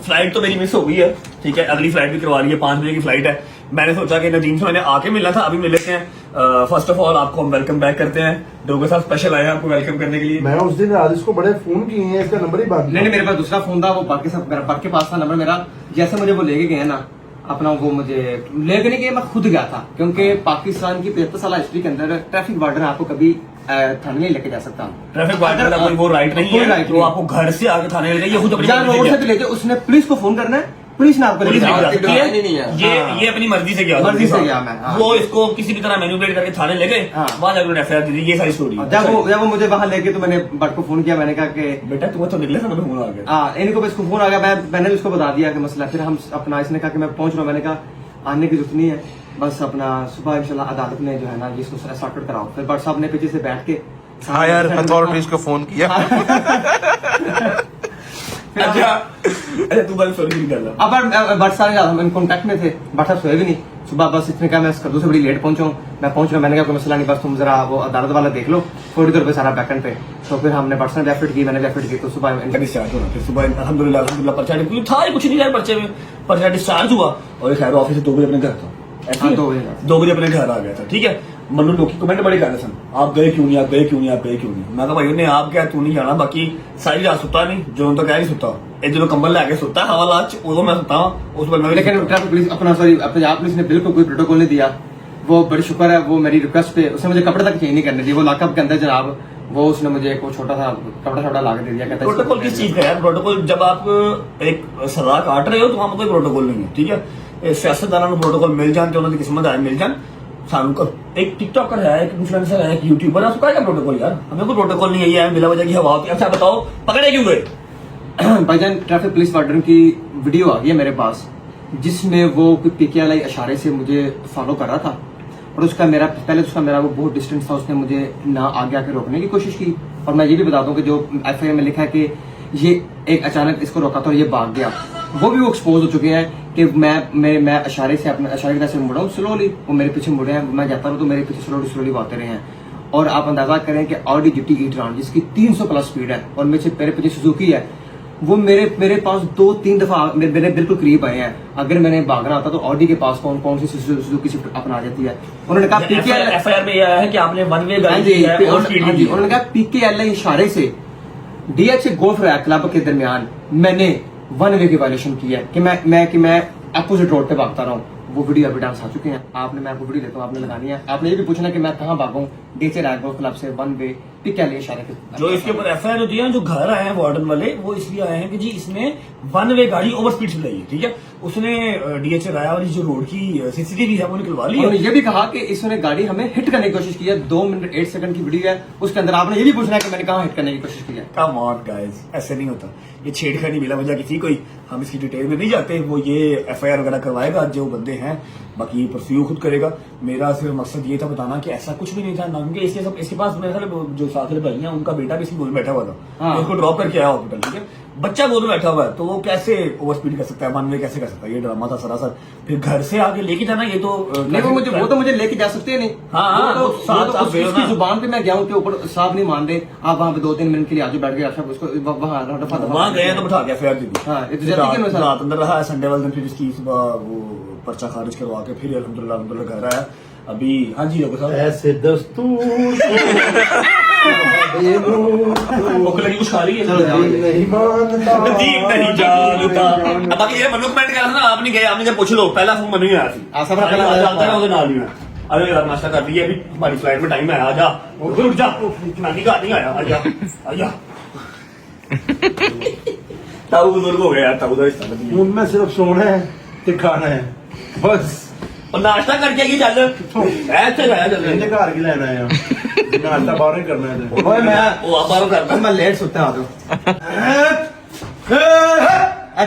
फ्लाइट तो मेरी मिस हो गई है, ठीक है, अगली फ्लाइट भी करवा ली है, 5 बजे की फ्लाइट है। मैंने सोचा कि नदीम से मैंने आके मिलना था, अभी मिल लेते हैं। फर्स्ट ऑफ ऑल आपको हम वेलकम बैक करते हैं, डोगर साहब स्पेशल आए हैं आपको वेलकम करने के लिए। मैं उस दिन रात इसको बड़े फोन किए हैं, इसका नंबर ही बाकी नहीं मेरे पास दूसरा फोन था, वो बट के पास था नंबर मेरा। जैसे मुझे वो लेके गए ना अपना, वो मुझे लेके नहीं गए, मैं खुद गया था, क्योंकि पाकिस्तान की 75 साल हिस्ट्री के अंदर ट्रैफिक वार्डन आपको कभी थाने नहीं लेके जा सकता। ट्रैफिक वार्डन का कोई वो राइट नहीं कोई है, राइट वो आपको घर से आके थाने ले जाइए, खुद अपनी जहाँ मर्जी रोड से से भी ले जाओ, उसने पुलिस को फोन करना है, पुलिस ने आपको पुलिस लेके नहीं जा जाना सकती है। है, ये अपनी मर्जी से गया, मर्जी से गया मैं, हाँ। वो इसको किसी भी तरह मैनिपुलेट करके थाने ले गए, हाँ। वहां जाकर FIR दी, ये सारी स्टोरी। जब वो मुझे वहां लेके, तो मैंने बट को फोन किया, मैंने कहा कि बेटा तुम्हें तो निकले समय फोन आ गया। हाँ, इनको बस फोन आ गया, मैंने उसको बता दिया कि मसला, फिर हम अपना, इसने कहा कि मैं पहुंच रहा हूँ, मैंने कहा आने की जरूरत नहीं है, बस अपना सुबह इंशाल्लाह अदालत में जो है ना जिसको सॉर्ट आउट कराओ। फिर बट साहब ने पीछे से बैठ के, हाँ यार अथॉरिटीज को फोन किया। अच्छा तू बस सॉरी कर ला। अब बट साहब हम इन कांटेक्ट में थे, बट साहब सोए भी नहीं सुबह, बस इतने कहा मैं कद्दू से बड़ी लेट पहुंचा हूँ, मैं पहुंच रहा, मैंने कहा कोई मसला नहीं, बस तुम जरा वो अदालत वाला देख लो, थोड़ी देर पे सारा बैकएंड पे। तो फिर हमने बट साहब एफर्ट की, मैंने एफर्ट की, तो सुबह डिस्चार्ज हुआ, फिर सुबह अल्हम्दुलिल्लाह पर्चा था ही कुछ नहीं यार, पर्चे में पर्चा डिस्चार्ज हुआ और खैर ऑफिस से 2 बजे अपने घर था, हाँ, 2 बजे अपने घर आ गया था। ठीक है, मनु लोग की कमेंट बड़े कर रहे सन, आप गए क्यों नहीं, आप गए क्यों नहीं, आप गए क्यों नहीं। मैं कहा भाई ने आप क्या, तू नहीं जाना, बाकी सारी रात सुता नहीं, जो तो क्या नहीं सुता, एक जो कंबल लाके सुता हवा लाच, वो मैं सुता हूँ उस पर। लेकिन ट्रैफिक पुलिस अपना, सॉरी पंजाब पुलिस ने बिल्कुल कोई प्रोटोकॉल नहीं दिया, वो बड़ी शुक्र है, वो मेरी रिक्वेस्ट पे उसने मुझे कपड़े तक चेंज नहीं करने दिए। वो लॉकअप के अंदर जनाब वो उसने मुझे एक वो छोटा सा कपड़ा छोटा ला के दे दिया, कहता है प्रोटोकॉल किस चीज का है? प्रोटोकॉल जब आप एक सलाह काट रहे हो तो वहां पर कोई प्रोटोकॉल नहीं है, ठीक है। सियासतदानों को प्रोटोकॉल मिल जान तो उन्होंने किस्मत आए मिल जान सानू को। एक टिकटॉकर है, एक इन्फ्लुएंसर है, एक यूट्यूबर है, उसका क्या प्रोटोकॉल यार? हमें कोई प्रोटोकॉल नहीं है, ये है बिला वजह की हवा होती है। अच्छा बताओ पकड़े क्यों गए? भाईजान ट्रैफिक पुलिस वार्डन की वीडियो आ गई है मेरे पास, जिसमें वो कोई पीकेएल इशारे से मुझे फॉलो कर रहा था, और उसका मेरा पहले तो उसका मेरा वो बहुत डिस्टेंस था, उसने मुझे ना आगे आके रोकने की कोशिश की। और मैं ये भी बता दूं कि जो एफआईआर में लिखा है कि ये एक अचानक इसको रोका था और ये भाग गया, वो भी वो एक्सपोज हो चुके हैं कि मैं इशारे से अपने इशारे की तरह से मुड़ा हूँ स्लोली, वो मेरे पीछे मुड़े हैं, मैं जाता हूँ तो मेरे पीछे स्लोली वो आते रहे हैं। और आप अंदाजा करें कि ऑडी GT e-tron जिसकी 300 प्लस स्पीड है और मेरे पीछे सुजुकी है, वो मेरे पास 2-3 दफा मेरे बिल्कुल करीब आए हैं। अगर मैंने भागना होता तो ऑडी के पास कौन सी सुजुकी स्विफ्ट अपना जाती है। उन्होंने कहा पीकेएल एफआईआर में यह आया है कि आपने वन वे गाड़ी दी है और स्पीड दी है। उन्होंने कहा पीकेएल इशारे से DH गोल्फ क्लब के दरमियान मैंने वन वे की वायलेशन की है कि मैं अपोजिट रोड पे भागता रहा हूँ। वो वीडियो अभी डांस आ चुके हैं, मैं आपको वीडियो देता हूँ, आपने लगानी है। आपने ये भी पूछना कि मैं कहाँ भागूं, DH गोल्फ क्लब से वन वे पीकेएल इशारे के। जो इसके ऊपर एफआईआर होती है, जो घर आए हैं वार्डन वाले, वो इसलिए आए हैं कि जी इसने वन वे गाड़ी ओवर स्पीड चलाई है, ठीक है। उसने DH राया वाली जो रोड की सीसीटीवी है वो निकलवा ली। उन्होंने ये भी कहा कि इसने गाड़ी हमें हिट करने की कोशिश की है। 2 मिनट 8 सेकंड की वीडियो है, उसके अंदर आपने ये भी पूछना है कि मैंने कहाँ हिट करने की कोशिश की है। कम ऑन गाइस, ऐसे नहीं होता, ये छेड़खानी बिला वजह की थी कोई। हम इसकी डिटेल में नहीं जाते, वो ये एफआईआर वगैरह करवाएगा जो बंदे हैं, बाकी परस्यू खुद करेगा। मेरा सिर्फ मकसद ये था बताना कि ऐसा कुछ भी नहीं था ना, क्योंकि इसके पास मेरे ख्याल जो साथ वाले भाई हैं उनका बेटा भी इसकी गोद में बैठा हुआ था, हाँ। उसको ड्रॉप करके आया हॉस्पिटल, ठीक है। बच्चा गोद में बैठा हुआ है तो वो कैसे ओवर स्पीड कर सकता है, वन वे कैसे कर सकता है? ये ड्रामा था सरासर। फिर घर से आगे लेके जाना, ये तो नहीं, वो तो मुझे लेके जा सकते हैं नहीं। हाँ, वो वो साथ आप गए हो उसकी ना। जुबान पे मैं गया हूँ के ऊपर साहब नहीं मान रहे, आप वहाँ पे 2-3 मिनट के लिए आजू बैठ गए, अच्छा उसको वहां गए तो बिठा के एफआईआर दी थी। हाँ, ये तो जाती क्यों है सर? रात अंदर रहा है, संडे वाले दिन फिर इसकी सुबह वो पर्चा खारिज करवा के फिर अल्हम्दुलिल्लाह घर आया अभी। हाँ जी लोगों साहब, ऐसे दस्तूर भूख लगी कुछ खा रही है? नहीं मानता नदीम नहीं जानता। अब बाकी ये मनु कमेंट कर रहा था, आप नहीं गए, आपने जब पूछ लो, पहला फोन मनु ही आया थी। सब पहला आता है उसके नाल ही है। अरे यार नाश्ता कर लिया, अभी हमारी फ्लाइट में टाइम है, आ जा उठ जा, नानी का नहीं आया, आ जा ताऊ बुजुर्ग हो गया यार, ताऊ का रिश्ता बदल गया। उनमें सिर्फ सोना है ते खाना है बस। और नाश्ता करके आइए, चल ऐसे गया चल इन्हें घर की लेना है नाश्ता बाहर ही करना है। ओए मैं वो आप बाहर करता मैं लेट सुत्ता आ जाऊं।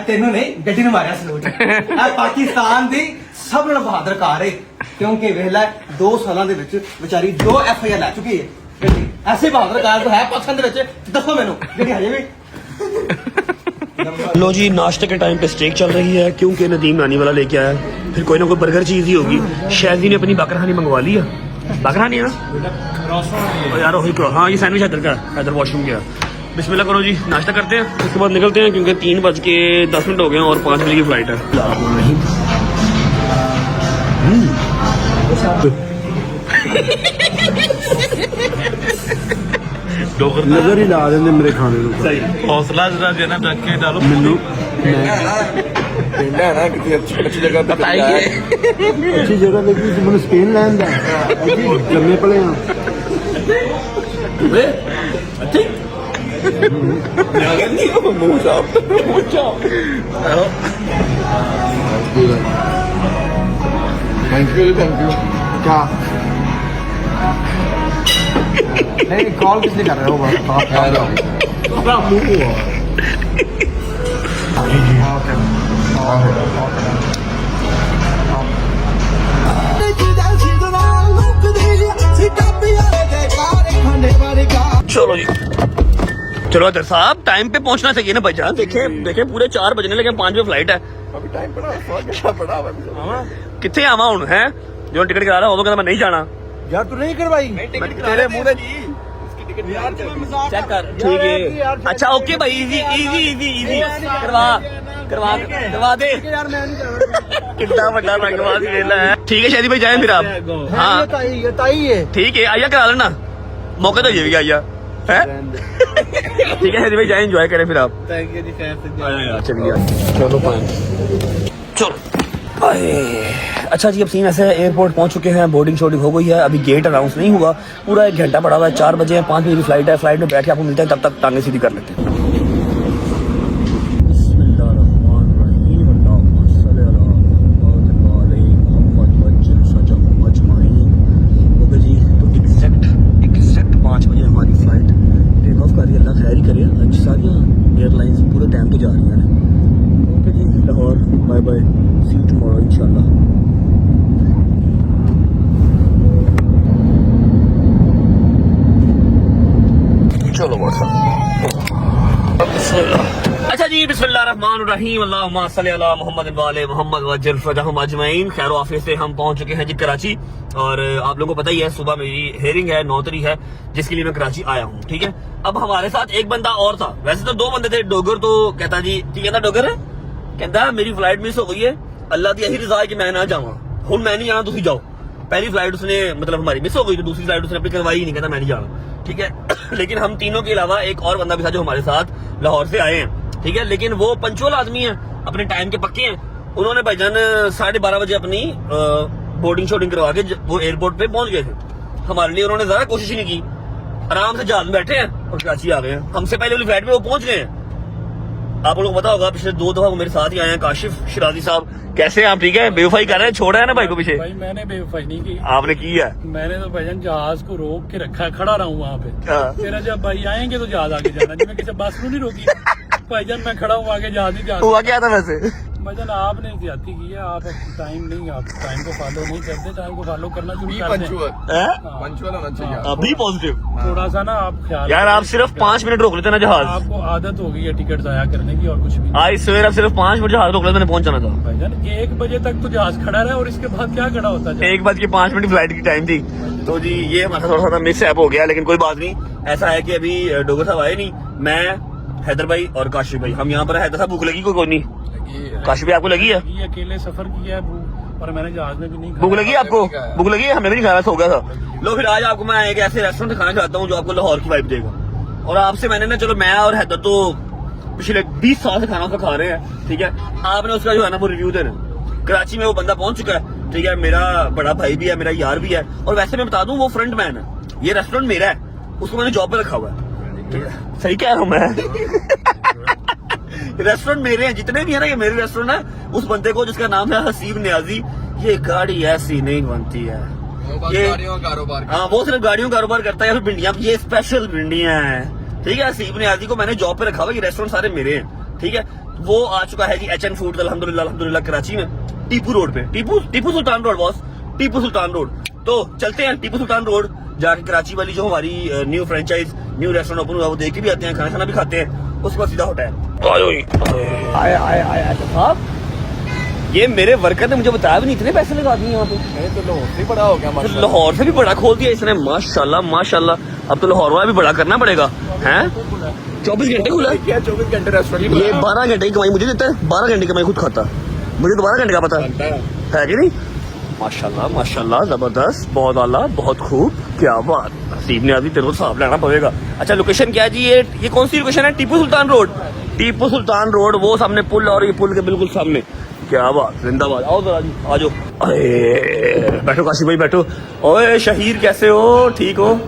तेनों ने गड्डी ने मारिया सलूट। पाकिस्तान दी सब नालों बहादुर कार है, क्योंकि वेला 2 सालों ਦੇ ਵਿੱਚ ਵਿਚਾਰੀ 2 FIR ਲੈ ਚੁੱਕੀ ਹੈ ਗੱਡੀ। ऐसे बहादुर कार तो है पाकिस्तान ਦੇ ਵਿੱਚ, ਦੱਸੋ ਮੈਨੂੰ ਜਿਹੜੀ ਹਜੇ ਵੀ। लो जी, नाश्ते के टाइम पे स्टेक चल रही है क्योंकि नदीम नानी वाला लेके आया। फिर कोई ना कोई बर्गर चीज ही होगी। शायद ने अपनी बकरहानी मंगवा ली है, बकरहानी है ना यार, वही करो। हाँ, ये सैंडविच हैदर का, हैदर वॉशरूम गया। बिस्मिल्लाह करो जी, नाश्ता करते हैं, उसके बाद निकलते हैं क्योंकि 3:10 हो गए और 5 बजे की फ्लाइट है। नजर ही ला देंगे मेरे खाने को। हौसला जरा देना रख के डालो। मैनू पिंड है ना किसी अच्छी जगह पे अच्छी जगह देखी तो मैंने स्पेन लैंड है जम्मे पड़े हैं। थैंक यू क्या नहीं, कॉल किसने कर रहे हो? चलो जी, चलो अदर साहब, टाइम पे पहुंचना चाहिए ना भाईजान। देखे पूरे 4 बजने लगे, 5 बजे फ्लाइट है। अभी टाइम पड़ा कितने आवा हूं है जो टिकट करा रहा, वो कहता मैं नहीं जाना। यार तू नहीं करवाई तेरे मुंह ने जी चेक कर, ठीक है। अच्छा ओके भाई, इजी करवा दे। कितना बड़ा रंगबाज वेला है। ठीक है शादी भाई, जाए फिर आप। हाँ ताई है ठीक है, आइया करा लेना, मौके तो ये भी आइया है। ठीक है शादी भाई, जाए एंजॉय करें फिर आप। थैंक यू जी। चलिए चलो चलो अच्छा जी, अब सीन ऐसे है, एयरपोर्ट पहुंच चुके हैं, बोर्डिंग शोर्डिंग हो गई है, अभी गेट अनाउंस नहीं हुआ, पूरा 1 घंटा पड़ा हुआ है, 4 बजे 5 बजे की फ्लाइट है, फ्लाइट में बैठ के आपको मिलते हैं, तब तक टांगे सीधी कर लेते हैं। एग्जैक्ट 5 बजे हमारी फ्लाइट टेक ऑफ कर रही है, अल्लाह खैर ही करे, आज सारी एयरलाइंस पूरे टाइम पे जा रही हैं। ओके जी, Lahore bye bye, see you tomorrow इंशाल्लाह। चलो अच्छा जी, बिस्मिल्लाहिर्रहमानिर्रहीम, अल्लाहुम्मा सल्ली अला मुहम्मद व आले मुहम्मद वज्जल फरजहुम अजमईन। खैर वाफियत से हम पहुंच चुके हैं जी कराची, और आप लोगों को पता ही है सुबह मेरी हेयरिंग है 9 तारीख है, जिसके लिए मैं कराची आया हूँ। ठीक है, अब हमारे साथ एक बंदा और था, वैसे तो 2 बंदे थे। डोगर तो कहता जी की कहता डोगर है, कहता मेरी फ्लाइट मिस हो गई है, अल्लाह की यही रजा है कि मैं ना जाऊंगा, हूं मैं नहीं जाना, तुम जाओ। पहली फ्लाइट उसने मतलब हमारी मिस हो गई, तो दूसरी फ्लाइट उसने अपनी करवाई ही नहीं, कहता मैं नहीं जाना। ठीक है लेकिन हम तीनों के अलावा एक और बंदा भी था जो हमारे साथ लाहौर से आए हैं। ठीक है, लेकिन वो पंचुअल आदमी है, अपने टाइम के पक्के हैं। उन्होंने भाईजान 12:30 बजे अपनी बोर्डिंग शोर्डिंग करवा के वो एयरपोर्ट पे पहुंच गए थे। हमारे लिए उन्होंने जरा कोशिश ही नहीं की, आराम से जहाज में बैठे हैं और कराची आ गए हैं। हमसे पहले वाली फ्लाइट में वो पहुंच गए हैं। आप लोगों को पता होगा पिछले 2 दफा वो मेरे साथ ही आए हैं। काशिफ शिराजी साहब, कैसे हैं आप? ठीक है, बेवफाई कर रहे हैं, छोड़ा है ना भाई को पीछे? भाई मैंने बेवफाई नहीं की, आपने की है। मैंने तो भाईजान जहाज को रोक के रखा है, खड़ा रहा हूँ वहाँ पे। हाँ। फिर जब भाई आएंगे तो जहाज आगे जाना जी, मैं किसी बस को नहीं रोकी भाईजान, मैं खड़ा हूँ आगे, जहाज ही जहाज। हुआ क्या था वैसे? भाईजान आपने ज्यादती की है, आप टाइम नहीं, आप टाइम को फॉलो नहीं करते, टाइम को फॉलो करना शुरू कर दें। पंचुअल होना चाहिए। अभी पॉजिटिव थोड़ा सा ना आप ख्याल यार, आप सिर्फ 5 मिनट रोक लेते ना जहाज। आपको आदत हो गई है टिकट जाया करने की और कुछ भी। आज सवेरे आप सिर्फ 5 मिनट जहाज रोक लेते, मैंने पहुंच जाना था। भाईजान 1 बजे तक तो जहाज खड़ा रहा और इसके बाद क्या खड़ा होता है? 1:05 फ्लाइट की टाइम थी। तो जी ये हमारा थोड़ा सा मिस ऐप हो गया, लेकिन कोई बात नहीं। ऐसा है कि अभी डोगर साहब आए नहीं, मैं हैदर भाई और काशिफ भाई, हम यहाँ पर। हैदर साहब भूख लगी? कोई नहीं। काशिफ भाई आपको लगी है? ये अकेले सफर किया है भूख, और मैंने जहाज में भी नहीं खाया। भूख लगी आपको? भूख लगी है? हमने भी नहीं खाया, सो गया था। लो फिर आज आपको मैं एक ऐसे रेस्टोरेंट दिखाना चाहता हूँ जो आपको लाहौर की वाइब देगा। और आपसे मैंने ना, चलो मैं और हैदर तो पिछले 20 साल से खाना उसका खा रहे हैं। ठीक है, आपने उसका जो है ना वो रिव्यू देना। कराची में वो बंदा पहुंच चुका है। ठीक है, मेरा बड़ा भाई भी है, मेरा यार भी है, और वैसे मैं बता दूं वो फ्रंट मैन है। ये रेस्टोरेंट मेरा है, उसको मैंने जॉब पे रखा हुआ है। ठीक है, सही कह रहा हूँ मैं रेस्टोरेंट मेरे हैं, जितने भी है ना ये मेरे रेस्टोरेंट है। उस बंदे को जिसका नाम है हसीब नियाजी, ये गाड़ी ऐसी नहीं बनती है, ये गाड़ियों का कारोबार। हाँ, वो सिर्फ गाड़ियों का कारोबार करता है, या फिर भिंडियां, ये स्पेशल भिंडियां हैं। ठीक है, हसीब नियाजी को मैंने जॉब पे रखा हुआ, ये रेस्टोरेंट सारे मेरे हैं। ठीक है, वो आ चुका है जी HN फूड अल्हम्दुलिल्लाह कराची में, टीपू रोड पे, Tipu Sultan road boss, Tipu Sultan road. तो चलते हैं टीपू सुल्तान रोड, जाके कराची वाली जो हमारी new franchise new restaurant open हुआ वो देख के भी आते हैं, खाना भी खाते हैं, उसके बाद सीधा होटल। साहब ये मेरे वर्कर ने मुझे बताया भी नहीं, इतने पैसे लगा दिए यहाँ पे। तो लाहौर से बड़ा हो गया माशाल्लाह। लाहौर से भी बड़ा खोल दिया इसने, माशाल्लाह माशाल्लाह। अब तो लाहौर वाला भी बड़ा करना पड़ेगा। हैं 24 घंटे खुला है क्या? 24 घंटे रेस्टोरेंट ये 12 घंटे की कमाई मुझे देता है, 12 घंटे की कमाई खुद खाता, मुझे तो 12 घंटे का पता है कि नहीं। माशाल्लाह माशाल्लाह, जबरदस्त, बहुत आला, बहुत खूब, क्या बात। हसीब ने अभी तेरे को साफ लेना पड़ेगा। अच्छा लोकेशन क्या है जी? ये कौन सी लोकेशन है? टीपू सुल्तान रोड, टीपू सुल्तान रोड, वो सामने पुल, और ये पुल के बिल्कुल सामने। क्या बात, जिंदाबाद। आओ जरा जी, आ जाओ। बैठो काशिफ भाई बैठो। ओए शहीर कैसे हो? ठीक हो?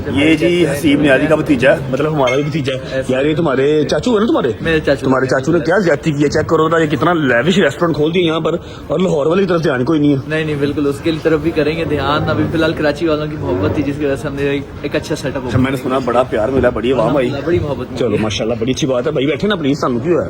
ये जी हसीब नियाजी का भतीजा है, मतलब हमारा भी भतीजा है यार। ये तुम्हारे चाचू है ना? तुम्हारे चाचू ने क्या ज्यादती की है, चेक करो ना, ये कितना लेविश रेस्टोरेंट खोल दिया यहाँ पर, और लाहौर वाली तरफ ध्यान कोई नहीं है। नहीं बिल्कुल, उसके तरफ भी करेंगे ध्यान। अभी फिलहाल कराची वालों की मोहब्बत थी, जिसकी वजह से हमने एक अच्छा सेटअप। अच्छा, मैंने सुना बड़ा प्यार मिला, बड़ी वाह भाई, बड़ी मोहब्बत। चलो माशाल्लाह, बड़ी अच्छी बात है भाई। बैठे ना प्लीज, सानू क्यों है?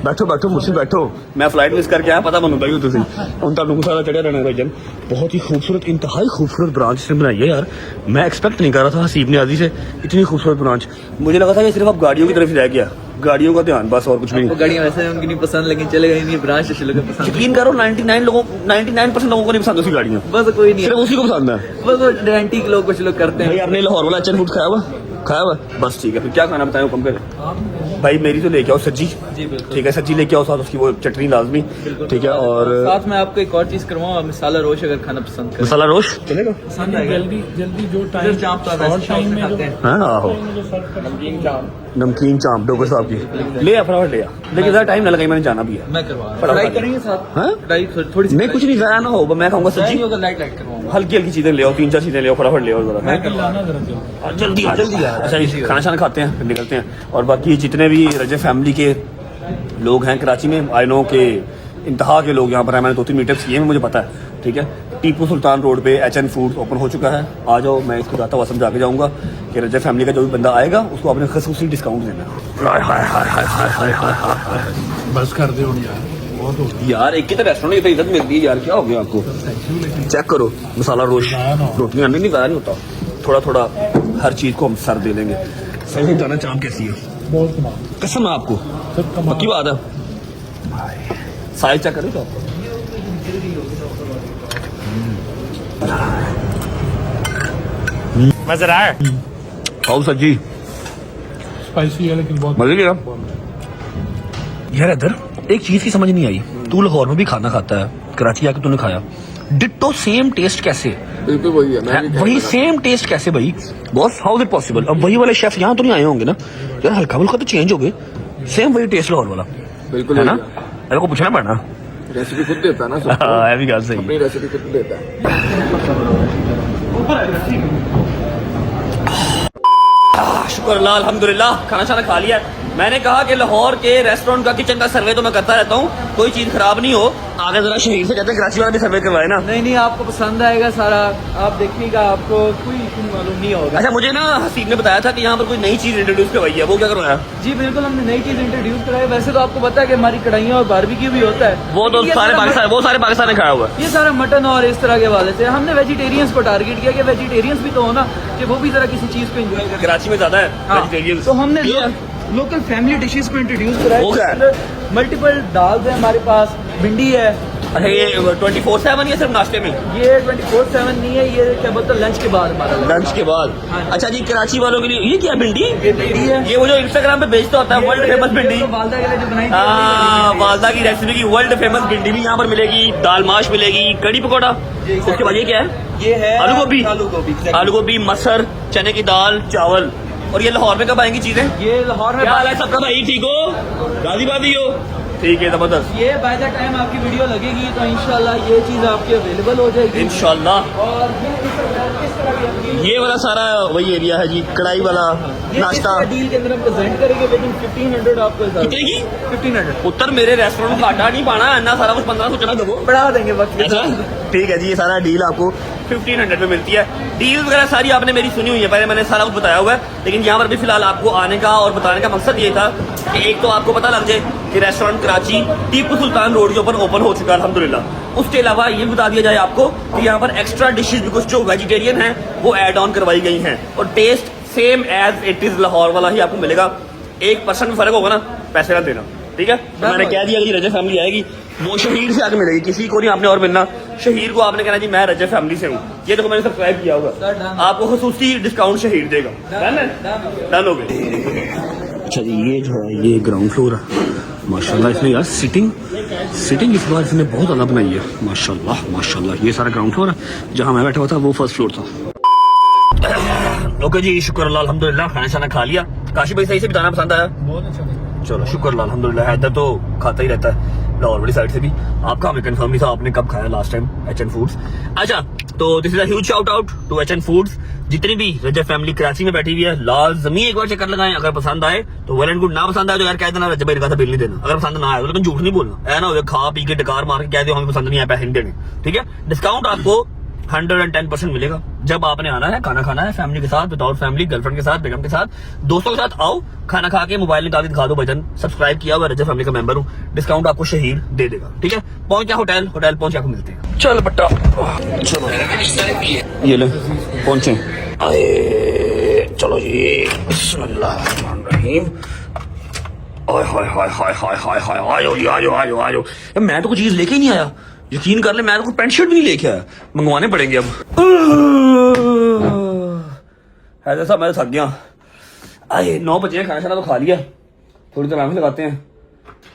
बैठो बैठो, मुझसे बैठो। मैं फ्लाइट मिस करके आया, पता मनु भाई तुम उन तुम सारा चढ़िया रहना भाई जन। बहुत ही खूबसूरत, इंतहाई खूबसूरत ब्रांच से बनाई है यार। मैं एक्सपेक्ट नहीं कर रहा था हसीब नियाजी से इतनी खूबसूरत ब्रांच। मुझे लगा था ये सिर्फ अब गाड़ियों की तरफ ही रह गया, गाड़ियों का ध्यान बस, और कुछ भी नहीं। गाड़ियां वैसे उनकी नहीं पसंद, लेकिन चले गई नहीं ब्रांच चले गए पसंद। यकीन करो 99% लोगों को नहीं पसंद उसकी गाड़ियाँ, बस कोई नहीं, सिर्फ उसी को पसंद है। बस वो एंटीक लोग कुछ लोग करते हैं। भाई आपने लाहौर वाला HN फूड खाया हुआ? बस ठीक है, फिर क्या खाना बताएं, हुक्म करें। भाई मेरी तो लेके आओ सज्जी, जी बिल्कुल। ठीक है, सज्जी लेके आओ, साथ उसकी वो चटनी लाजमी, ठीक है। और साथ में आपको एक और चीज करवाऊँ, मसाला रोश अगर खाना पसंद करें। मसाला रोश चलेगा? पसंद आएगा। जल्दी जो इधर चाप तो आप ऐसे शौक से खाते हैं। हाँ आहो, नमकीन चाप डोगर साहब की ले आ, फटाफट ले आ, लेकिन ज़्यादा टाइम ना लगे, मैंने जाना भी है। मैं करवा रहा हूँ। फटाफट फ्राई ले। करेंगे साथ? हाँ? फ्राई थोड़ी सी नहीं कुछ नहीं, ज़्यादा ना हो, मैं खाऊंगा सब्जी, लाइट लाइट करवाऊंगा। हल्की हल्की चीजें ले आओ, 3-4 चीजें ले आओ, फटाफट ले आओ जरा। मैं करवा रहा हूँ। जल्दी आ जल्दी आ। अच्छा जी, खाना शाना खाते हैं फिर निकलते हैं। और बाकी जितने भी रजब फैमिली के लोग हैं कराची में, आई नो के इंतहा के लोग यहाँ पर हैं, मैंने 2-3 मीटअप्स किए हैं, मुझे पता है, ठीक है। टीपू सुल्तान रोड पे HN फूड ओपन हो चुका है, आ जाओ, मैं इसको जाता हुआ समझा के जाऊँगा कि रजब फैमिली का जो भी बंदा आएगा उसको आपने खसूसी डिस्काउंट देना। बस कर दे यार, बहुत हो गया यार एक ही तो रेस्टोरेंट की इज्जत मिलती है यार, क्या हो गया आपको? चेक करो मसाला रोश, रोटियाँ नहीं ज़्यादा नहीं होता, थोड़ा थोड़ा हर चीज़ को हम सर दे लेंगे। सही जाना चाम कैसी है? बहुत कमाल, कसम है आपको, सब कमाल। पक्की बात है। साइज चेक करें तो नजर आए खाओ सज्जी, स्पाइसी है लेकिन बहुत मजे लिया यार। इधर एक चीज की समझ नहीं आई, तू लाहौर में भी खाना खाता है, कराची आके तूने खाया, डिट्टो सेम टेस्ट कैसे? बिल्कुल वही है, वही सेम टेस्ट कैसे भाई? Boss how is it possible? अब वही वाले शेफ यहाँ तो नहीं आए होंगे ना यार, हल्का फुल्का तो चेंज हो गए, सेम वही टेस्ट लाहौर वाला, बिल्कुल है ना? मेरे को पूछना पड़ना, रेसिपी खुद देता है ना, हाँ भी बात सही। अपनी रेसिपी खुद देता है। शुक्र अल्लाह, अल्हम्दुलिल्लाह खाना शाना खा लिया। मैंने कहा कि लाहौर के रेस्टोरेंट का किचन का सर्वे तो मैं करता रहता हूँ, कोई चीज खराब नहीं हो। आगे जरा शहीद से कहते हैं कराची वाला भी सर्वे करवाए ना। नहीं नहीं, आपको पसंद आएगा सारा, आप देखिएगा, आपको कोई इशू मालूम नहीं होगा। अच्छा मुझे ना हसीब ने बताया था कि यहाँ पर कोई नई चीज इंट्रोड्यूस करवाई है, वो क्या करवाया? जी बिल्कुल, हमने नई चीज इंट्रोड्यूस कराई। वैसे तो आपको पता है कि हमारी कढ़ाइयाँ और बारबेक्यू भी होता है, वो तो ये सारे सारा पाकिस्तान, वो सारे पाकिस्तान में खाया हुआ है। ये सारा मटन और इस तरह के वाले से हमने वेजिटेरियंस को टारगेट किया कि वेजिटेरियंस भी तो हो ना, कि वो भी जरा किसी चीज को एंजॉय करें। कराची में ज्यादा है हाँ, वेजिटेरियन। तो हमने लोकल फैमिली डिशेस को इंट्रोड्यूस वो क्या कराया। है? मल्टीपल दाल है हमारे पास, भिंडी है। अच्छा ये 24/7 या सिर्फ नाश्ते में? ये 24/7 नहीं है, ये क्या बोलते हैं लंच के बाद हमारा लंच के बाद। हाँ। अच्छा जी, कराची वालों के लिए ये क्या भिंडी? ये भिंडी है। ये वो जो इंस्टाग्राम पे बेचता होता है, वर्ल्ड फेमस भिंडी। तो वालदा के लिए जो बनाई थी, हाँ, वालदा की रेसिपी की वर्ल्ड फेमस भिंडी भी यहाँ पर मिलेगी, दाल माश मिलेगी, कड़ी पकौड़ा। उसके बाद ये क्या है? ये है आलू गोभी। आलू गोभी, आलू गोभी, मसर, चने की दाल, चावल। और ये लाहौर में कब आएंगी चीजें? ये लाहौर में क्या हाल है सबका भाई? ठीक हो? राजी बाजी हो? ठीक है, जबरदस्त। ये बाय द टाइम आपकी वीडियो लगेगी तो इंशाल्लाह ये चीज आपकी अवेलेबल हो जाएगी इंशाल्लाह। और ये इस तरह की आपकी ये वाला सारा वही एरिया है जी, कढ़ाई वाला नाश्ता। डील के अंदर हम प्रेजेंट करेंगे, लेकिन 1500 आपको कितने की? 1500 उत्तर मेरे रेस्टोरेंट में घाटा नहीं पाना, अन्ना सारा कुछ 1500 चला दो। बढ़ा देंगे वक्त के अच्छा साथ। ठीक है जी, ये सारा डील आपको 1500 में मिलती है। डील वगैरह सारी आपने मेरी सुनी हुई है, पहले मैंने सारा कुछ बताया हुआ है, लेकिन यहाँ पर भी फिलहाल आपको आने का और बताने का मकसद ये था कि एक तो आपको पता लग जाए कि रेस्टोरेंट कराची टीपू सुल्तान रोड के ऊपर ओपन हो चुका है अल्हम्दुलिल्लाह। उसके अलावा ये बता दिया जाए आपको कि यहाँ पर एक्स्ट्रा डिशेज भी कुछ जो वेजिटेरियन हैं वो ऐड ऑन करवाई गई हैं, और test same as it is Lahore वाला ही आपको मिलेगा। 1% में फर्क होगा ना, पैसे ना देना, ठीक है? तो मैंने कह दिया कि रजब फैमिली आएगी वो शहीर से आके मिलेगी, किसी को नहीं आपने और मिलना। शहीर को आपने कहना जी मैं रजब फैमिली से हूँ, ये देखो मैंने सब्सक्राइब किया होगा, आपको खसूसी डिस्काउंट शहीर देगा। डन हो गए। अच्छा जी, ये जो है ये ग्राउंड फ्लोर है माशाल्लाह। इसने यार सिटिंग इस बार इसने बहुत ज़्यादा बनाई है माशाल्लाह माशाल्लाह। ये सारा ग्राउंड फ्लोर है, जहाँ मैं बैठा हुआ था वो फर्स्ट फ्लोर था। ओके जी, शुक्र अल्लाह अल्हम्दुलिल्लाह, खाना शाना खा लिया। काशी भाई सही से बिताना पसंद आया? बहुत अच्छा लगा। चलो शुक्र अल्लाह अल्हम्दुलिल्लाह। हैदर तो खाता ही रहता है लाहौर वाली साइड से भी। आपका हमें कंफर्म नहीं था आपने कब खाया लास्ट टाइम HN फूड्स। अच्छा, तो this is a huge shout out to HN foods. जितनी भी रजब फैमिली कराची में बैठी हुई है, लाजमी एक बार चक्कर लगाएं। अगर पसंद आए तो वेल एंड गुड, ना पसंद आए तो यार कह देना रजब भाई का बिल नहीं देना। अगर पसंद ना आए तो लेकिन झूठ नहीं बोलना, ऐ ना हो खा पी के डकार मार के कह दो हमें पसंद नहीं आया, पैसे नहीं देने, ठीक है? डिस्काउंट आपको 110% मिलेगा जब आपने आना है, खाना खाना है फैमिली के साथ, विदाउट फैमिली, गर्लफ्रेंड के साथ, बेगम के साथ, दोस्तों के साथ आओ, खाना खा के मोबाइल निकाल के दिखा दो बटन, सब्सक्राइब किया हुआ रजब फैमिली का मेंबर हूँ, डिस्काउंट आपको शहीद दे देगा, ठीक है? पहुंच जा होटल पहुंच आपको मिलते हैं। चल बट्टा, चलो ये ले पहुंचे, आए चलो जी, बिस्मिल्लाहिर्रहमानिर्रहीम। हाय हाय हाय हाय हाय हाय हाय, आयो जी आयो आयो आयो। मैं तो कुछ चीज लेके ही नहीं आया, यकीन कर ले, मैं तो कोई पैंट शर्ट भी नहीं लेके आया, मंगवाने पड़ेंगे अब। ऐसा मैं तो थक गया। आए 9 बजे, खाना शाना तो खा लिया, थोड़ी देर आंखें लगाते हैं,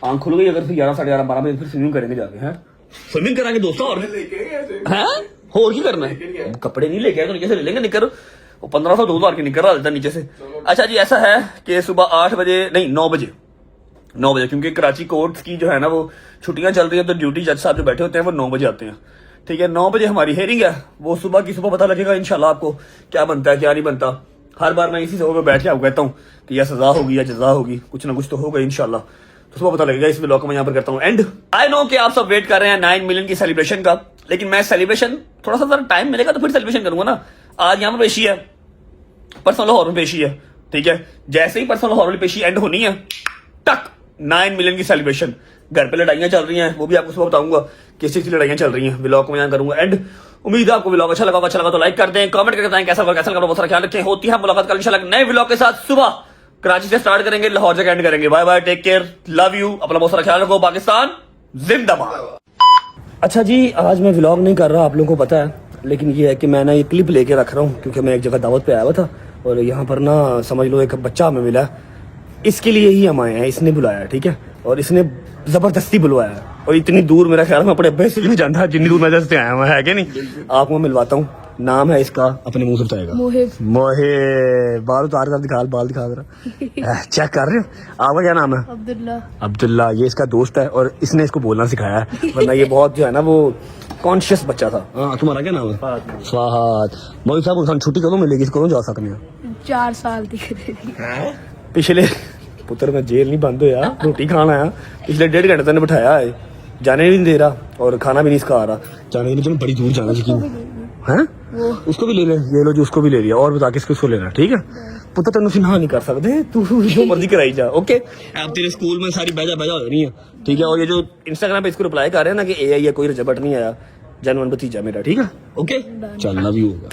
आंख खुल गई अगर फिर 11, 11:30, 12 बजे फिर स्विमिंग करेंगे जाके। हैं स्विमिंग कराएंगे दोस्तों, और हैं और की करना है, कपड़े नहीं लेके आए तो नीचे से ले लेंगे निकर, वो 1500 2000 की निकर डालता नीचे से। अच्छा जी ऐसा है कि सुबह 8 बजे नहीं 9 बजे, क्योंकि कराची कोर्ट्स की जो है ना वो छुट्टियां चल रही है, तो ड्यूटी जज साहब जो बैठे होते हैं वो 9 बजे आते हैं, ठीक है। 9 बजे हमारी हेयरिंग है, वो सुबह की सुबह पता लगेगा इंशाल्लाह आपको क्या बनता है क्या नहीं बनता। हर बार मैं इसी जगह पे बैठ के आपको कहता हूँ कि या सजा होगी या जजा होगी, कुछ ना कुछ तो होगा इंशाल्लाह, तो सुबह पता लगेगा। इस व्लॉग को मैं यहाँ पर करता हूँ एंड। आई नो कि आप सब वेट कर रहे हैं 9 मिलियन की सेलिब्रेशन का, लेकिन मैं सेलिब्रेशन थोड़ा सा जरा टाइम मिलेगा तो फिर सेलिब्रेशन करूंगा ना। आज यहाँ पर पेशी है, परसों लाहौर में पेशी है, ठीक है। जैसे ही परसों लाहौर वाली पेशी एंड होनी है, टक 9 मिलियन की सेलिब्रेशन। घर पे लड़ाइयां चल रही हैं, वो भी आपको सुबह बताऊंगा किस चीज की लड़ाइयां चल रही हैं, व्लॉग को मैं यहाँ करूंगा एंड। उम्मीद है आपको व्लॉग अच्छा लगा तो लाइक कर दें, कमेंट करके बताएं कैसा लगा, बहुत सारा ख्याल रखें। होती है मुलाकात कल इंशाल्लाह नए व्लॉग के साथ। सुबह कराची से स्टार्ट करेंगे, लाहौर से एंड करेंगे। Bye bye, take care, love you, अपना बहुत सारा ख्याल रखो। पाकिस्तान जिंदाबाद। अच्छा जी आज मैं व्लॉग नहीं कर रहा, आप लोगों को पता है, लेकिन ये है कि मैं ना ये क्लिप लेके रख रहा हूँ क्योंकि मैं एक जगह दावत पे आया हुआ था और यहाँ पर ना समझ लो एक बच्चा हमें मिला, इसके लिए ही हम आए हैं, इसने बुलाया, ठीक है। और इसने जबरदस्ती बुलवाया है, और इतनी दूर मेरा ख्याल मैं अपने अब्बे से भी नहीं जानता जितनी दूर मैं जैसे आया हुआ है कि नहीं। आपको मैं मिलवाता हूँ, नाम है इसका, अपने मुंह से बताएगा। मोहिब, बाल उतार कर दिखा, बाल दिखा जरा, चेक कर रहे हो। आपका क्या नाम है? अब्दुल्ला। ये इसका दोस्त है और इसने इसको बोलना सिखाया है, वरना ये बहुत जो है ना वो कॉन्शियस बच्चा था। हाँ तुम्हारा क्या नाम है? फहद। मोहिब साहब छुट्टी कदों मिलेगी, कदों जा सकते हैं? 4 साल दी पिछले पुत्र मैं जेल नहीं बंद होया, रोटी खाना आया, पिछले 1.5 घंटे तक बिठाया है, जाने नहीं दे रहा और खाना भी नहीं इसका आ रहा। जाने के लिए बड़ी दूर जाना चाहिए है, उसको भी ले ले, ये लो जो उसको भी ले लिया, और बता किसको लेना, ठीक है। पुत्र तेन ना नहीं कर सकते, तू जो मर्जी कराई जा, ओके। अब तेरे स्कूल में सारी बैजा हो रही है, ठीक है। और ये जो इंस्टाग्राम पे इसको रिप्लाई कर रहे हैं ना कि AI या कोई रिजल्ट नहीं आया, जनवन भतीजा मेरा, ठीक है, ओके। चलना भी होगा।